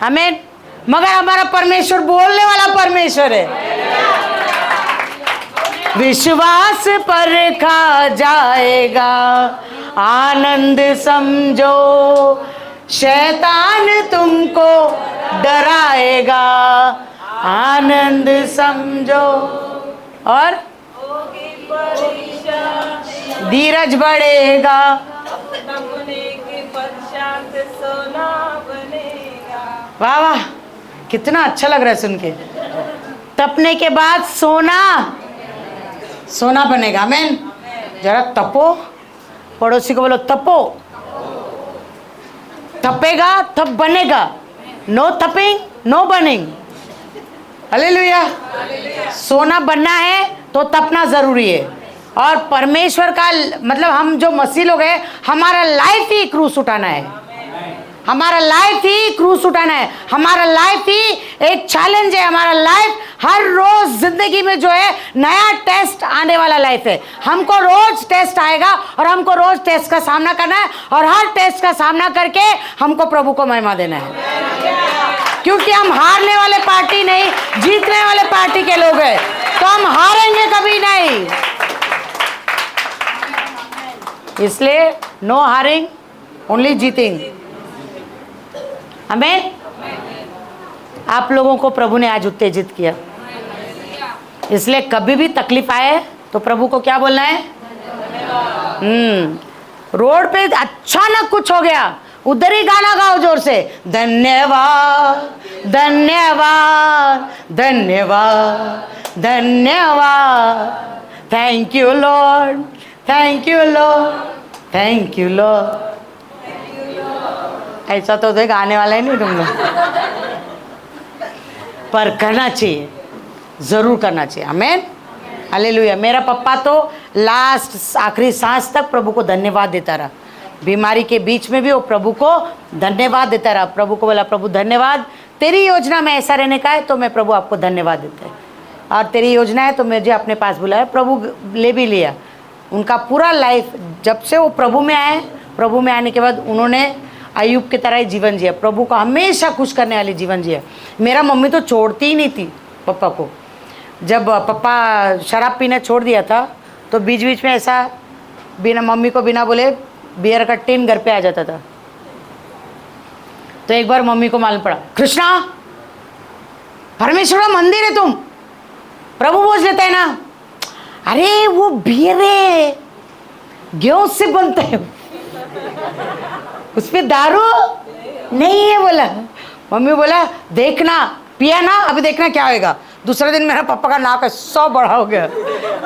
आमीन। मगर हमारा परमेश्वर बोलने वाला परमेश्वर है। विश्वास पर खा जाएगा आनंद समझो, शैतान तुमको डराएगा आनंद समझो, और धीरज बढ़ेगा, वाह वाह कितना अच्छा लग रहा है सुन के। तपने के बाद सोना सोना बनेगा। आमीन। जरा तपो, पड़ोसी को बोलो तपो, तपेगा तब बनेगा, नो तपिंग नो बर्निंग। हालेलुया। सोना बनना है तो तपना जरूरी है। और परमेश्वर का मतलब हम जो मसीह लोग हैं, हमारा लाइफ ही क्रूस उठाना है, हमारा लाइफ ही क्रूस उठाना है, हमारा लाइफ ही एक चैलेंज है। हमारा लाइफ हर रोज जिंदगी में जो है नया टेस्ट आने वाला लाइफ है। हमको रोज टेस्ट आएगा और हमको रोज टेस्ट का सामना करना है, और हर टेस्ट का सामना करके हमको प्रभु को महिमा देना है, क्योंकि हम हारने वाले पार्टी नहीं, जीतने वाले पार्टी के लोग हैं, तो हम हारेंगे कभी नहीं। इसलिए नो हारिंग ओनली जीतेंग। हमें आप लोगों को प्रभु ने आज उत्तेजित किया, इसलिए कभी भी तकलीफ आए तो प्रभु को क्या बोलना है? रोड पे अचानक कुछ हो गया, उधर ही गाना गाओ जोर से, धन्यवाद धन्यवाद धन्यवाद धन्यवाद, thank you Lord, thank you Lord, thank you Lord. ऐसा तो देख आने वाला है नहीं तुम लोग, पर करना चाहिए, जरूर करना चाहिए। आमीन, हालेलुया। मेरा पप्पा तो लास्ट आखिरी सांस तक प्रभु को धन्यवाद देता रहा, बीमारी के बीच में भी वो प्रभु को धन्यवाद देता रहा। प्रभु को बोला, प्रभु धन्यवाद, तेरी योजना में ऐसा रहने का है तो मैं प्रभु आपको धन्यवाद देता है, और तेरी योजना है तो मुझे अपने पास बुलाया। प्रभु ले भी लिया उनका पूरा लाइफ। जब से वो प्रभु में आए, प्रभु में आने के बाद उन्होंने अय्यूब की तरह ही जीवन जिया, प्रभु को हमेशा खुश करने वाली जीवन जिया। मेरा मम्मी तो छोड़ती ही नहीं थी पापा को। जब पापा शराब पीना छोड़ दिया था तो बीच बीच में ऐसा बिना मम्मी को बिना बोले बियर का टिन घर पे आ जाता था। तो एक बार मम्मी को मालूम पड़ा, कृष्णा परमेश्वर का मंदिर है, तुम प्रभु बोझ लेता है ना। अरे वो बियर है, गेहूं से बनता है, उसमें दारू नहीं है बोला। मम्मी बोला, देखना पिया ना, अभी देखना क्या होगा। दूसरे दिन मेरा पापा का नाक ऐसा बड़ा हो गया,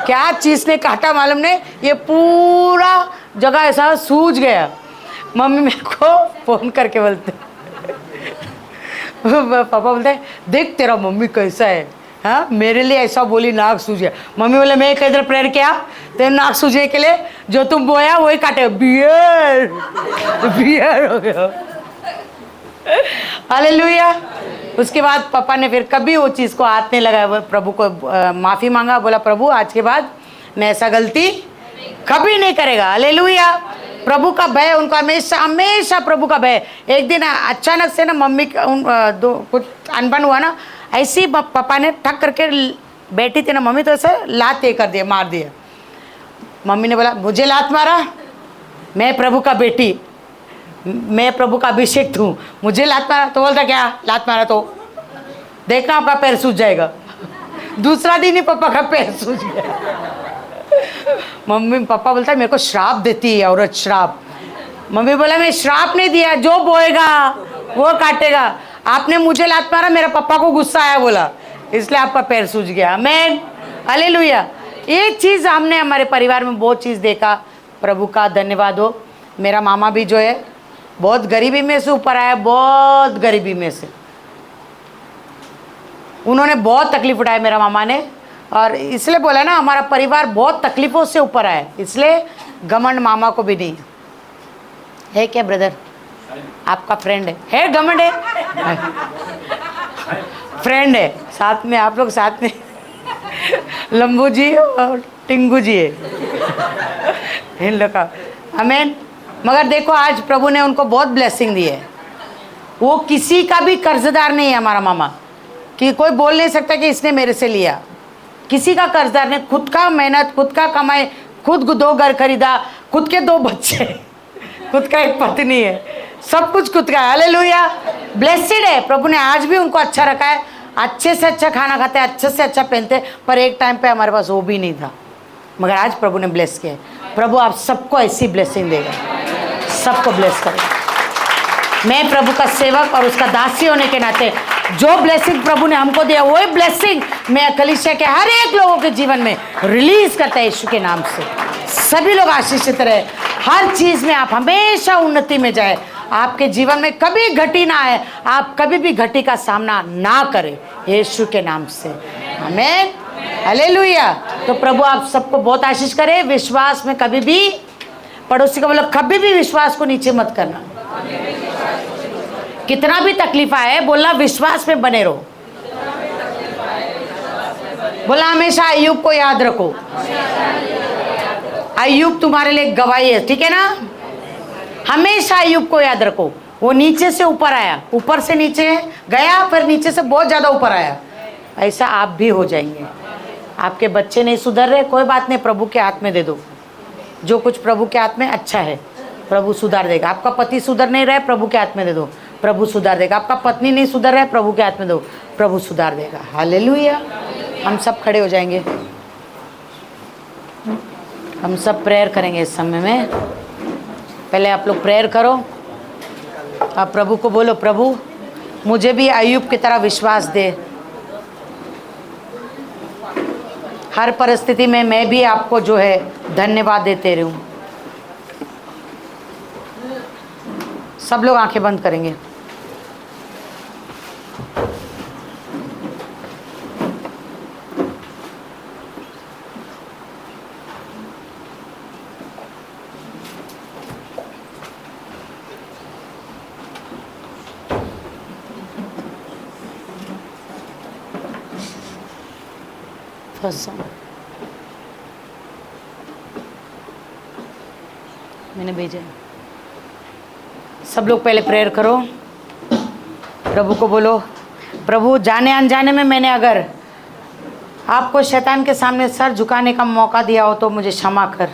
क्या चीज ने काटा मालूम नहीं, ये पूरा जगह ऐसा सूज गया। मम्मी मेरे को फोन करके बोलते पापा बोलते, देख तेरा मम्मी कैसा है, हाँ मेरे लिए ऐसा बोली, नाक सूज गया। मम्मी बोले, मैं किधर प्रेयर किया तेरे नाक सूझने के लिए, जो तुम बोया वही काटे, बियर बियर हो गया। हालेलुया। उसके बाद पापा ने फिर कभी वो चीज़ को हाथ नहीं लगाया, प्रभु को माफ़ी मांगा, बोला प्रभु आज के बाद मैं ऐसा गलती कभी नहीं करेगा। हालेलुया। प्रभु का भय उनको हमेशा हमेशा प्रभु का भय। एक दिन अचानक से ना मम्मी कुछ अनबन हुआ ना, ऐसे ही पापा ने ठक करके बैठी थी ना मम्मी, तो ऐसे लात ये कर दिया, मार दिया। मम्मी ने बोला, मुझे लात मारा, मैं प्रभु का बेटी, मैं प्रभु का अभिषेक हूँ, मुझे लात मारा। तो बोलता, क्या लात मारा तो देखना आपका पैर सूज जाएगा। दूसरा दिन ही पापा का पैर सूज गया। मम्मी पापा बोलता है, मेरे को श्राप देती है औरत, श्राप। मम्मी बोला, मैं श्राप नहीं दिया, जो बोएगा वो काटेगा। आपने मुझे लात मारा, मेरा पापा को गुस्सा आया बोला, इसलिए आपका पैर सूज गया। आमीन, हालेलुया। ये चीज़ हमने हमारे परिवार में बहुत चीज़ देखा, प्रभु का धन्यवाद हो। मेरा मामा भी जो है बहुत गरीबी में से ऊपर आया, बहुत गरीबी में से उन्होंने बहुत तकलीफ उठाई मेरा मामा ने, और इसलिए बोला ना हमारा परिवार बहुत तकलीफ़ों से ऊपर आया, इसलिए घमंड मामा को भी नहीं है। क्या ब्रदर आपका फ्रेंड है घमंड है फ्रेंड है, साथ में आप लोग साथ में लंबू जी और टिंगू जी है इन लोग का। आमीन। मगर देखो आज प्रभु ने उनको बहुत ब्लेसिंग दी है। वो किसी का भी कर्जदार नहीं है हमारा मामा, कि कोई बोल नहीं सकता कि इसने मेरे से लिया। किसी का कर्जदार नहीं, खुद का मेहनत, खुद का कमाई, खुद 2 घर खरीदा, खुद के 2 बच्चे, खुद का एक पत्नी है, सब कुछ खुद का है। हालेलुया। ब्लेसिड है। प्रभु ने आज भी उनको अच्छा रखा है, अच्छे से अच्छा खाना खाते हैं, अच्छे से अच्छा पहनते, पर एक टाइम पे हमारे पास वो भी नहीं था, मगर आज प्रभु ने ब्लेस किया। प्रभु आप सबको ऐसी ब्लेसिंग देगा, सबको ब्लेस करेगा। मैं प्रभु का सेवक और उसका दासी होने के नाते जो ब्लेसिंग प्रभु ने हमको दिया, वही ब्लेसिंग मैं कलीसिया के हर एक लोगों के जीवन में रिलीज करता है यीशु के नाम से। सभी लोग आशीषित रहे, हर चीज़ में आप हमेशा उन्नति में जाए, आपके जीवन में कभी घटी ना आए, आप कभी भी घटी का सामना ना करें यीशु के नाम से। आमीन, हालेलुया। तो प्रभु आप सबको बहुत आशीष करे। विश्वास में कभी भी, पड़ोसी को बोलो, कभी भी विश्वास को नीचे मत करना। कितना भी तकलीफ आए, बोलना विश्वास में बने रहो। बोला हमेशा अय्यूब को याद रखो। अय्यूब तुम्हारे लिए गवाही है, ठीक है ना। हमेशा अय्यूब को याद रखो। वो नीचे से ऊपर आया, ऊपर से नीचे गया, फिर नीचे से बहुत ज़्यादा ऊपर आया। ऐसा आप भी हो जाएंगे। आपके बच्चे नहीं सुधर रहे, कोई बात नहीं, प्रभु के हाथ में दे दो। जो कुछ प्रभु के हाथ में अच्छा है, प्रभु सुधार देगा। आपका पति सुधर नहीं रहा है, प्रभु के हाथ में दे दो, प्रभु सुधार देगा। आपका पत्नी नहीं सुधर रहा है, प्रभु के हाथ में दो, प्रभु सुधार देगा। हालेलुया। हम सब खड़े हो जाएंगे, हम सब प्रेयर करेंगे इस समय में। पहले आप लोग प्रेयर करो, आप प्रभु को बोलो, प्रभु मुझे भी अय्यूब की तरह विश्वास दे। हर परिस्थिति में मैं भी आपको जो है धन्यवाद देते रहूं। सब लोग आंखें बंद करेंगे। मैंने भेजा। सब लोग पहले प्रेयर करो, प्रभु को बोलो, प्रभु जाने अनजाने में मैंने अगर आपको शैतान के सामने सर झुकाने का मौका दिया हो तो मुझे क्षमा कर,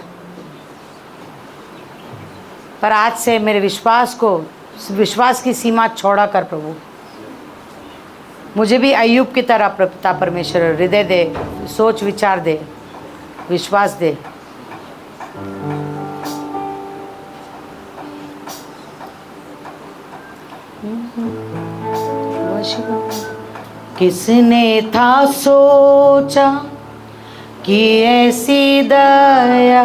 पर आज से मेरे विश्वास की सीमा छोड़ा कर। प्रभु मुझे भी अय्यूब की तरह पिता परमेश्वर हृदय दे, सोच विचार दे, विश्वास दे। किसने था सोचा कि ऐसी दया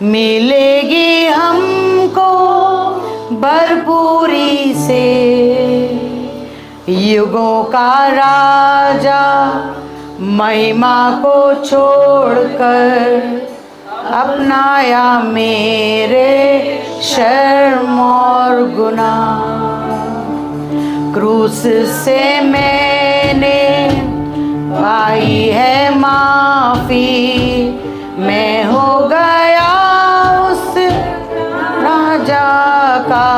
मिलेगी हमको भरपूरी से। युगों का राजा महिमा को छोड़कर अपनाया मेरे शर्म और गुनाह। क्रूस से मैंने पाई है माफी, मैं हो गया उस राजा का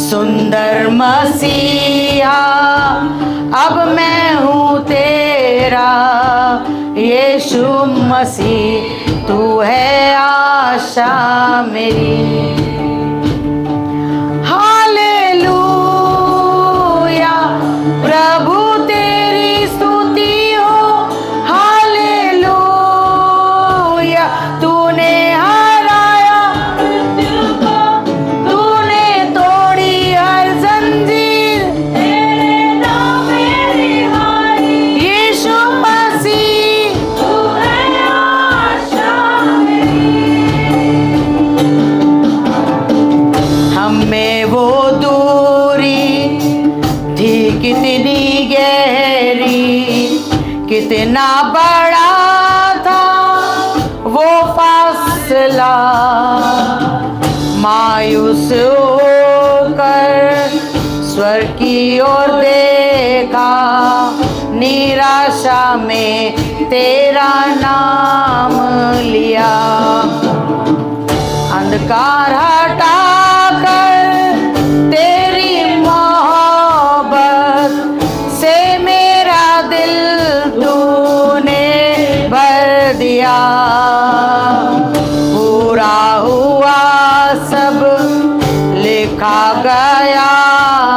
सुंदर मसीहा। अब मैं हूँ तेरा यीशु मसीह, तू है आशा मेरी। कितना बड़ा था वो फासला, मायूस होकर स्वर्ग की ओर देखा, निराशा में तेरा नाम लिया। अंधकार हटाकर तेरी मोहब्बत से मेरा दिल तूने भर दिया। पूरा हुआ सब लिखा गया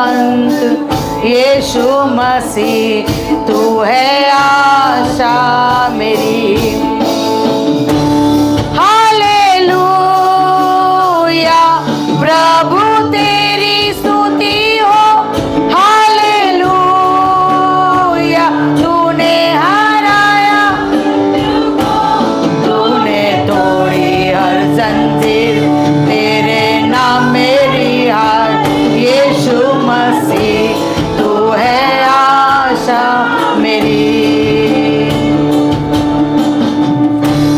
अंत, यीशु मसीह तू है आशा मेरी। हालेलुया प्रभु तेरी स्तुति हो, हालेलुया तूने हराया, तूने तोड़ी हर जंजीर, तेरे नाम मेरी हार, यीशु मसीह तू है आशा मेरी।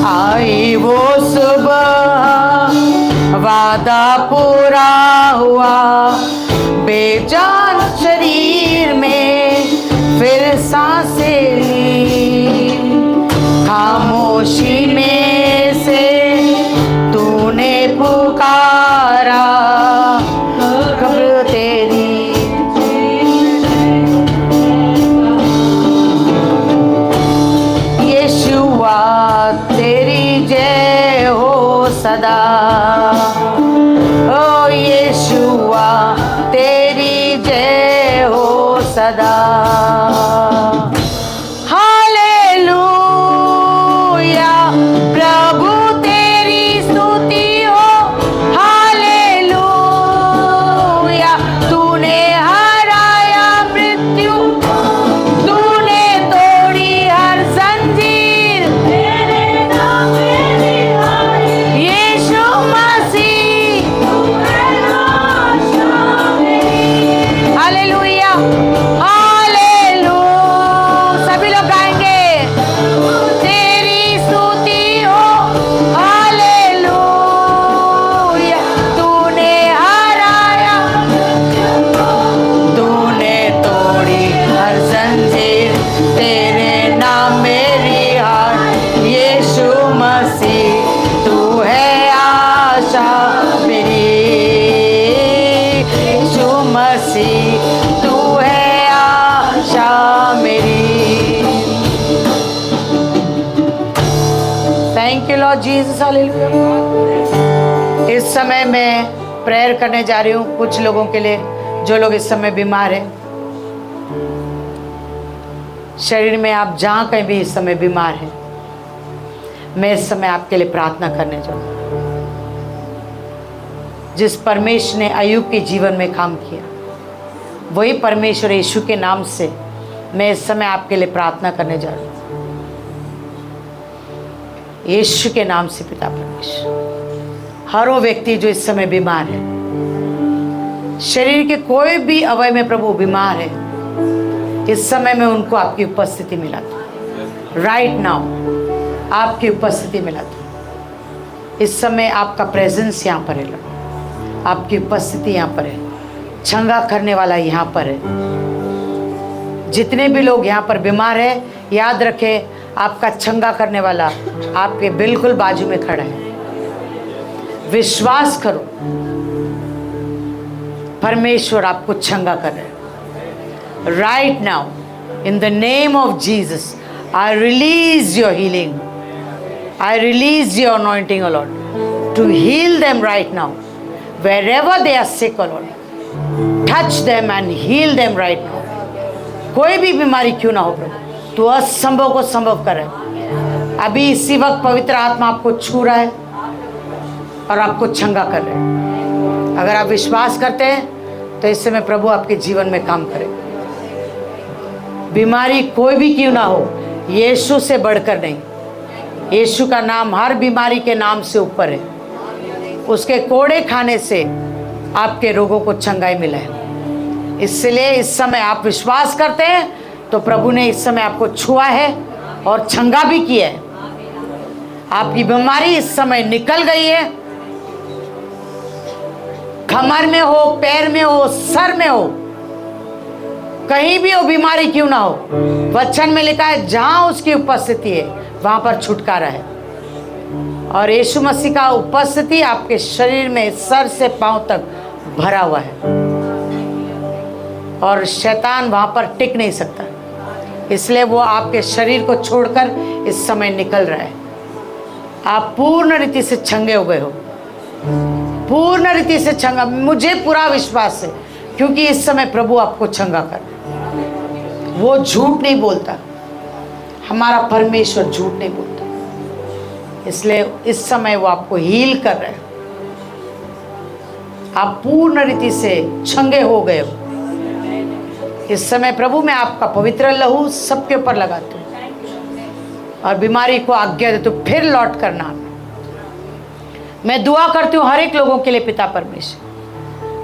आई वो सुबह वादा पूरा हुआ, बेजान शरीर में फिर सांसें ली, खामोशी में से तूने पुकारा, कब्र तेरी यीशुआ तेरी जय हो सदा। हालेलुया, प्रभु तेरी स्तुति हो। हालेलुया, तूने हराया मृत्यु, तूने तोड़ी हर जंजीर, तेरे नाम मेरी हारी, यीशु मसीह तू है आशा मेरी। हालेलुया, हालेलुया, सभी लोग गाएंगे। तेरी स्तुति हो। हालेलुया, तूने हराया, तूने तोड़ी हर जंजीर, तेरे नाम मेरी हार, यीशु मसीह तू है आशा मेरी, यीशु मसीह तू है आशा मेरी। Thank you Lord Jesus, hallelujah. इस समय मैं प्रेयर करने जा रही हूँ कुछ लोगों के लिए जो लोग इस समय बीमार हैं। शरीर में आप जहाँ कहीं भी इस समय बीमार हैं, मैं इस समय आपके लिए प्रार्थना करने जाऊँ। जिस परमेश्वर ने अय्यूब के जीवन में काम किया, वही परमेश्वर यीशु के नाम से मैं इस समय आपके लिए प्रार्थना करने जा रहा हूँ। यीशु के नाम से पिता परमेश्वर, हर वो व्यक्ति जो इस समय बीमार है, शरीर के कोई भी अवयव में प्रभु बीमार है, इस समय में उनको आपकी उपस्थिति मिलाता हूँ। राइट नाउ आपकी उपस्थिति मिलाता हूँ। इस समय आपका प्रेजेंस यहाँ पर है लॉर्ड, आपकी उपस्थिति यहाँ पर है। छंगा करने वाला यहाँ पर है। जितने भी लोग यहाँ पर बीमार है, याद रखें आपका छंगा करने वाला आपके बिल्कुल बाजू में खड़ा है। विश्वास करो, परमेश्वर आपको छंगा कर रहे हैं। Right now in the name of Jesus I release your healing, I release your anointing O Lord to heal them right now wherever they are sick O Lord, touch them and heal them right now। कोई भी बीमारी क्यों ना हो प्रभु, तू असंभव को संभव करे। अभी इसी वक्त पवित्र आत्मा आपको छू रहा है और आपको छंगा कर रहे हैं। अगर आप विश्वास करते हैं तो इस समय प्रभु आपके जीवन में काम करे। बीमारी कोई भी क्यों ना हो, यीशु से बढ़कर नहीं। यीशु का नाम हर बीमारी के नाम से ऊपर है। उसके कोड़े खाने से आपके रोगों को चंगाई मिला है। इसलिए इस समय आप विश्वास करते हैं तो प्रभु ने इस समय आपको छुआ है और छंगा भी किया है। आपकी बीमारी इस समय निकल गई है। कमर में हो, पैर में हो, सर में हो, कहीं भी हो बीमारी क्यों ना हो, वचन में लिखा है जहां उसकी उपस्थिति है वहां पर छुटकारा है। और यीशु मसीह का उपस्थिति आपके शरीर में सर से पांव तक भरा हुआ है और शैतान वहां पर टिक नहीं सकता। इसलिए वो आपके शरीर को छोड़कर इस समय निकल रहा है। आप पूर्ण रीति से छंगे हो गए हो, पूर्ण रीति से छंगा। मुझे पूरा विश्वास है क्योंकि इस समय प्रभु आपको छंगा कर, वो झूठ नहीं बोलता, हमारा परमेश्वर झूठ नहीं बोलता। इसलिए इस समय वो आपको हील कर रहे हैं। आप पूर्ण रीति से छंगे हो गए हो। इस समय प्रभु मैं आपका पवित्र लहू सबके ऊपर लगाती हूँ और बीमारी को आज्ञा देती हूँ फिर लौट करना। मैं दुआ करती हूँ हर एक लोगों के लिए पिता परमेश्वर,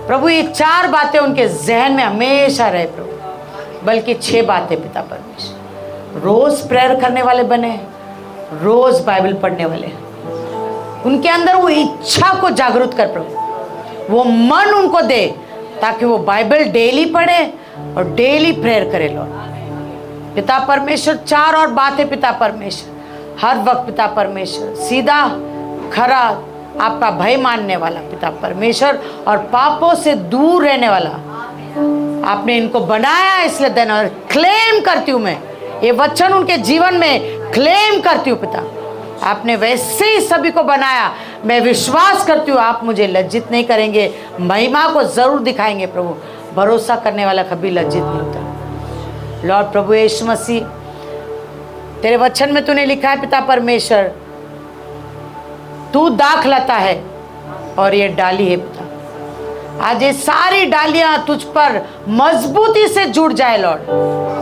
प्रभु ये 4 बातें उनके जहन में हमेशा रहे प्रभु, बल्कि 6 बातें पिता परमेश्वर। रोज प्रेयर करने वाले बने, रोज बाइबल पढ़ने वाले, उनके अंदर वो इच्छा को जागृत कर प्रभु, वो मन उनको दे ताकि वो बाइबल डेली पढ़े और डेली प्रेयर करे लॉर्ड। पिता परमेश्वर 4 और बातें पिता परमेश्वर, हर वक्त पिता परमेश्वर सीधा खरा आपका भय मानने वाला पिता परमेश्वर और पापों से दूर रहने वाला आपने इनको बनाया। इसलिए देना और क्लेम करती हूँ मैं ये वचन उनके जीवन में क्लेम करती हूँ पिता, आपने वैसे ही सभी को बनाया। मैं विश्वास करती हूँ आप मुझे लज्जित नहीं करेंगे, महिमा को जरूर दिखाएंगे प्रभु। भरोसा करने वाला कभी लज्जित नहीं होता। लॉर्ड प्रभु यीशु मसीह, तेरे वचन में तूने लिखा है पिता परमेश्वर, तू दाखलता है और ये डाली है पिता। आज ये सारी डालियां तुझ पर मजबूती से जुड़ जाए लॉर्ड।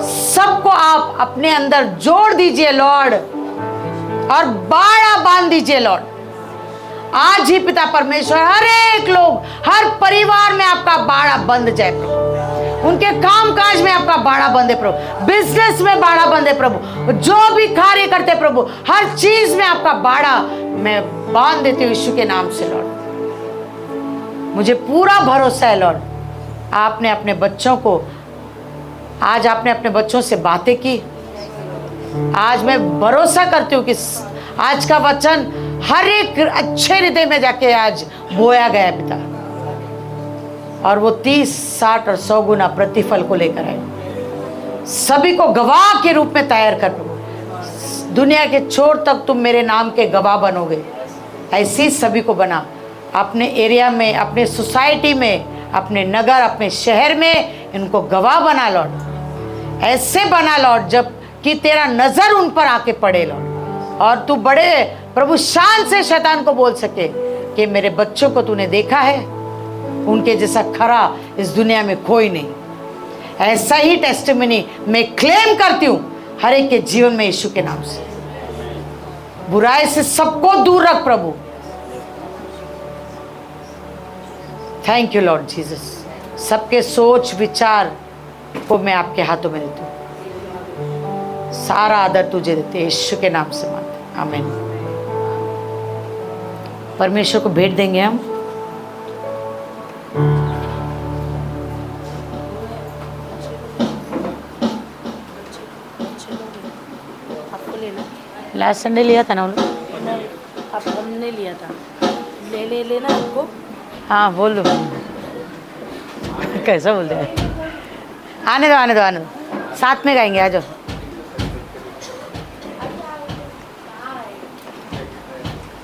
सबको आप अपने अंदर जोड़ दीजिए लॉर्ड, और बाड़ा बांध दीजिए लॉर्ड। आज ही पिता परमेश्वर, हर एक लोग, हर परिवार में आपका बाड़ा बंद जाए प्रभु। उनके काम काज में आपका बाड़ा बंदे प्रभु, बिजनेस में बाड़ा बंदे प्रभु, जो भी कार्य करते प्रभु, हर चीज में आपका बाड़ा मैं बांध देती हूँ यीशु के नाम से लॉर्ड। मुझे पूरा भरोसा है लॉर्ड, आपने अपने बच्चों को, आज आपने अपने बच्चों से बातें की। आज मैं भरोसा करती हूँ कि आज का वचन हर एक अच्छे हृदय में जाके आज बोया गया पिता, और वो 30, 60 और 100 गुना प्रतिफल को लेकर आए। सभी को गवाह के रूप में तैयार कर प्रभु। दुनिया के छोर तक तुम मेरे नाम के गवाह बनोगे, ऐसे ही सभी को बना। अपने एरिया में, अपने सोसाइटी में, अपने नगर, अपने शहर में इनको गवाह बना लॉर्ड। ऐसे बना लॉर्ड जब कि तेरा नजर उन पर आके पड़े लॉर्ड, और तू बड़े प्रभु शान से शैतान को बोल सके कि मेरे बच्चों को तूने देखा है, उनके जैसा खरा इस दुनिया में कोई नहीं। ऐसा ही टेस्टिमनी मैं क्लेम करती हूँ हर एक के जीवन में यीशु के नाम से। बुराई से सबको दूर रख प्रभु। Thank you Lord Jesus. सबके सोच विचार को मैं आपके हाथों में देती हूँ। सारा आदर तुझे देते यीशु के नाम से मांगते, आमीन। परमेश्वर को भेंट देंगे हम। आपको लेना? लास्ट संडे लिया था ना उन्होंने? आप हमने लिया था, ले लेना आपको। हाँ बोल दो। कैसा बोल रहे हैं? आने दो आने दो आने दो, साथ में गाएंगे, आ जाओ।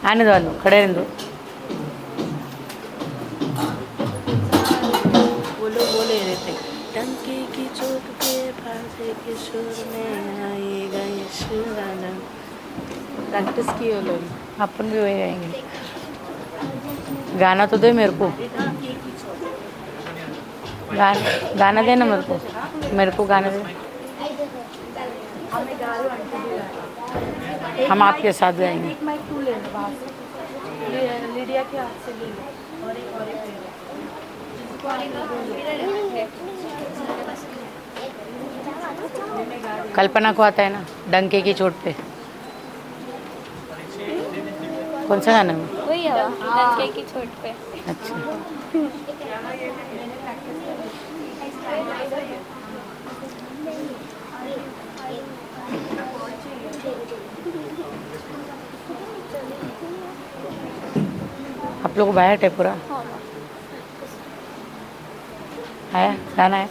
आने दो खड़े रहने दो। वो लोग बोले रहते, डंके की चोट पे बाजे के सुर में आएगा यीशु गाना। प्रैक्टिस की वो लोग। अपन भी वही गाएंगे। गाना तो दे मेरे को, गाना देना मेरे को गाना दे। हम आपके साथ गाएंगे। लीडिया के हाथ से ले लो, और एक कल्पना को आता है ना, डंके की चोट पे। कौन सा गाना है? वही है, डंके की चोट पे। अच्छा, आप लोग को बाहर है पूरा आया गाना है।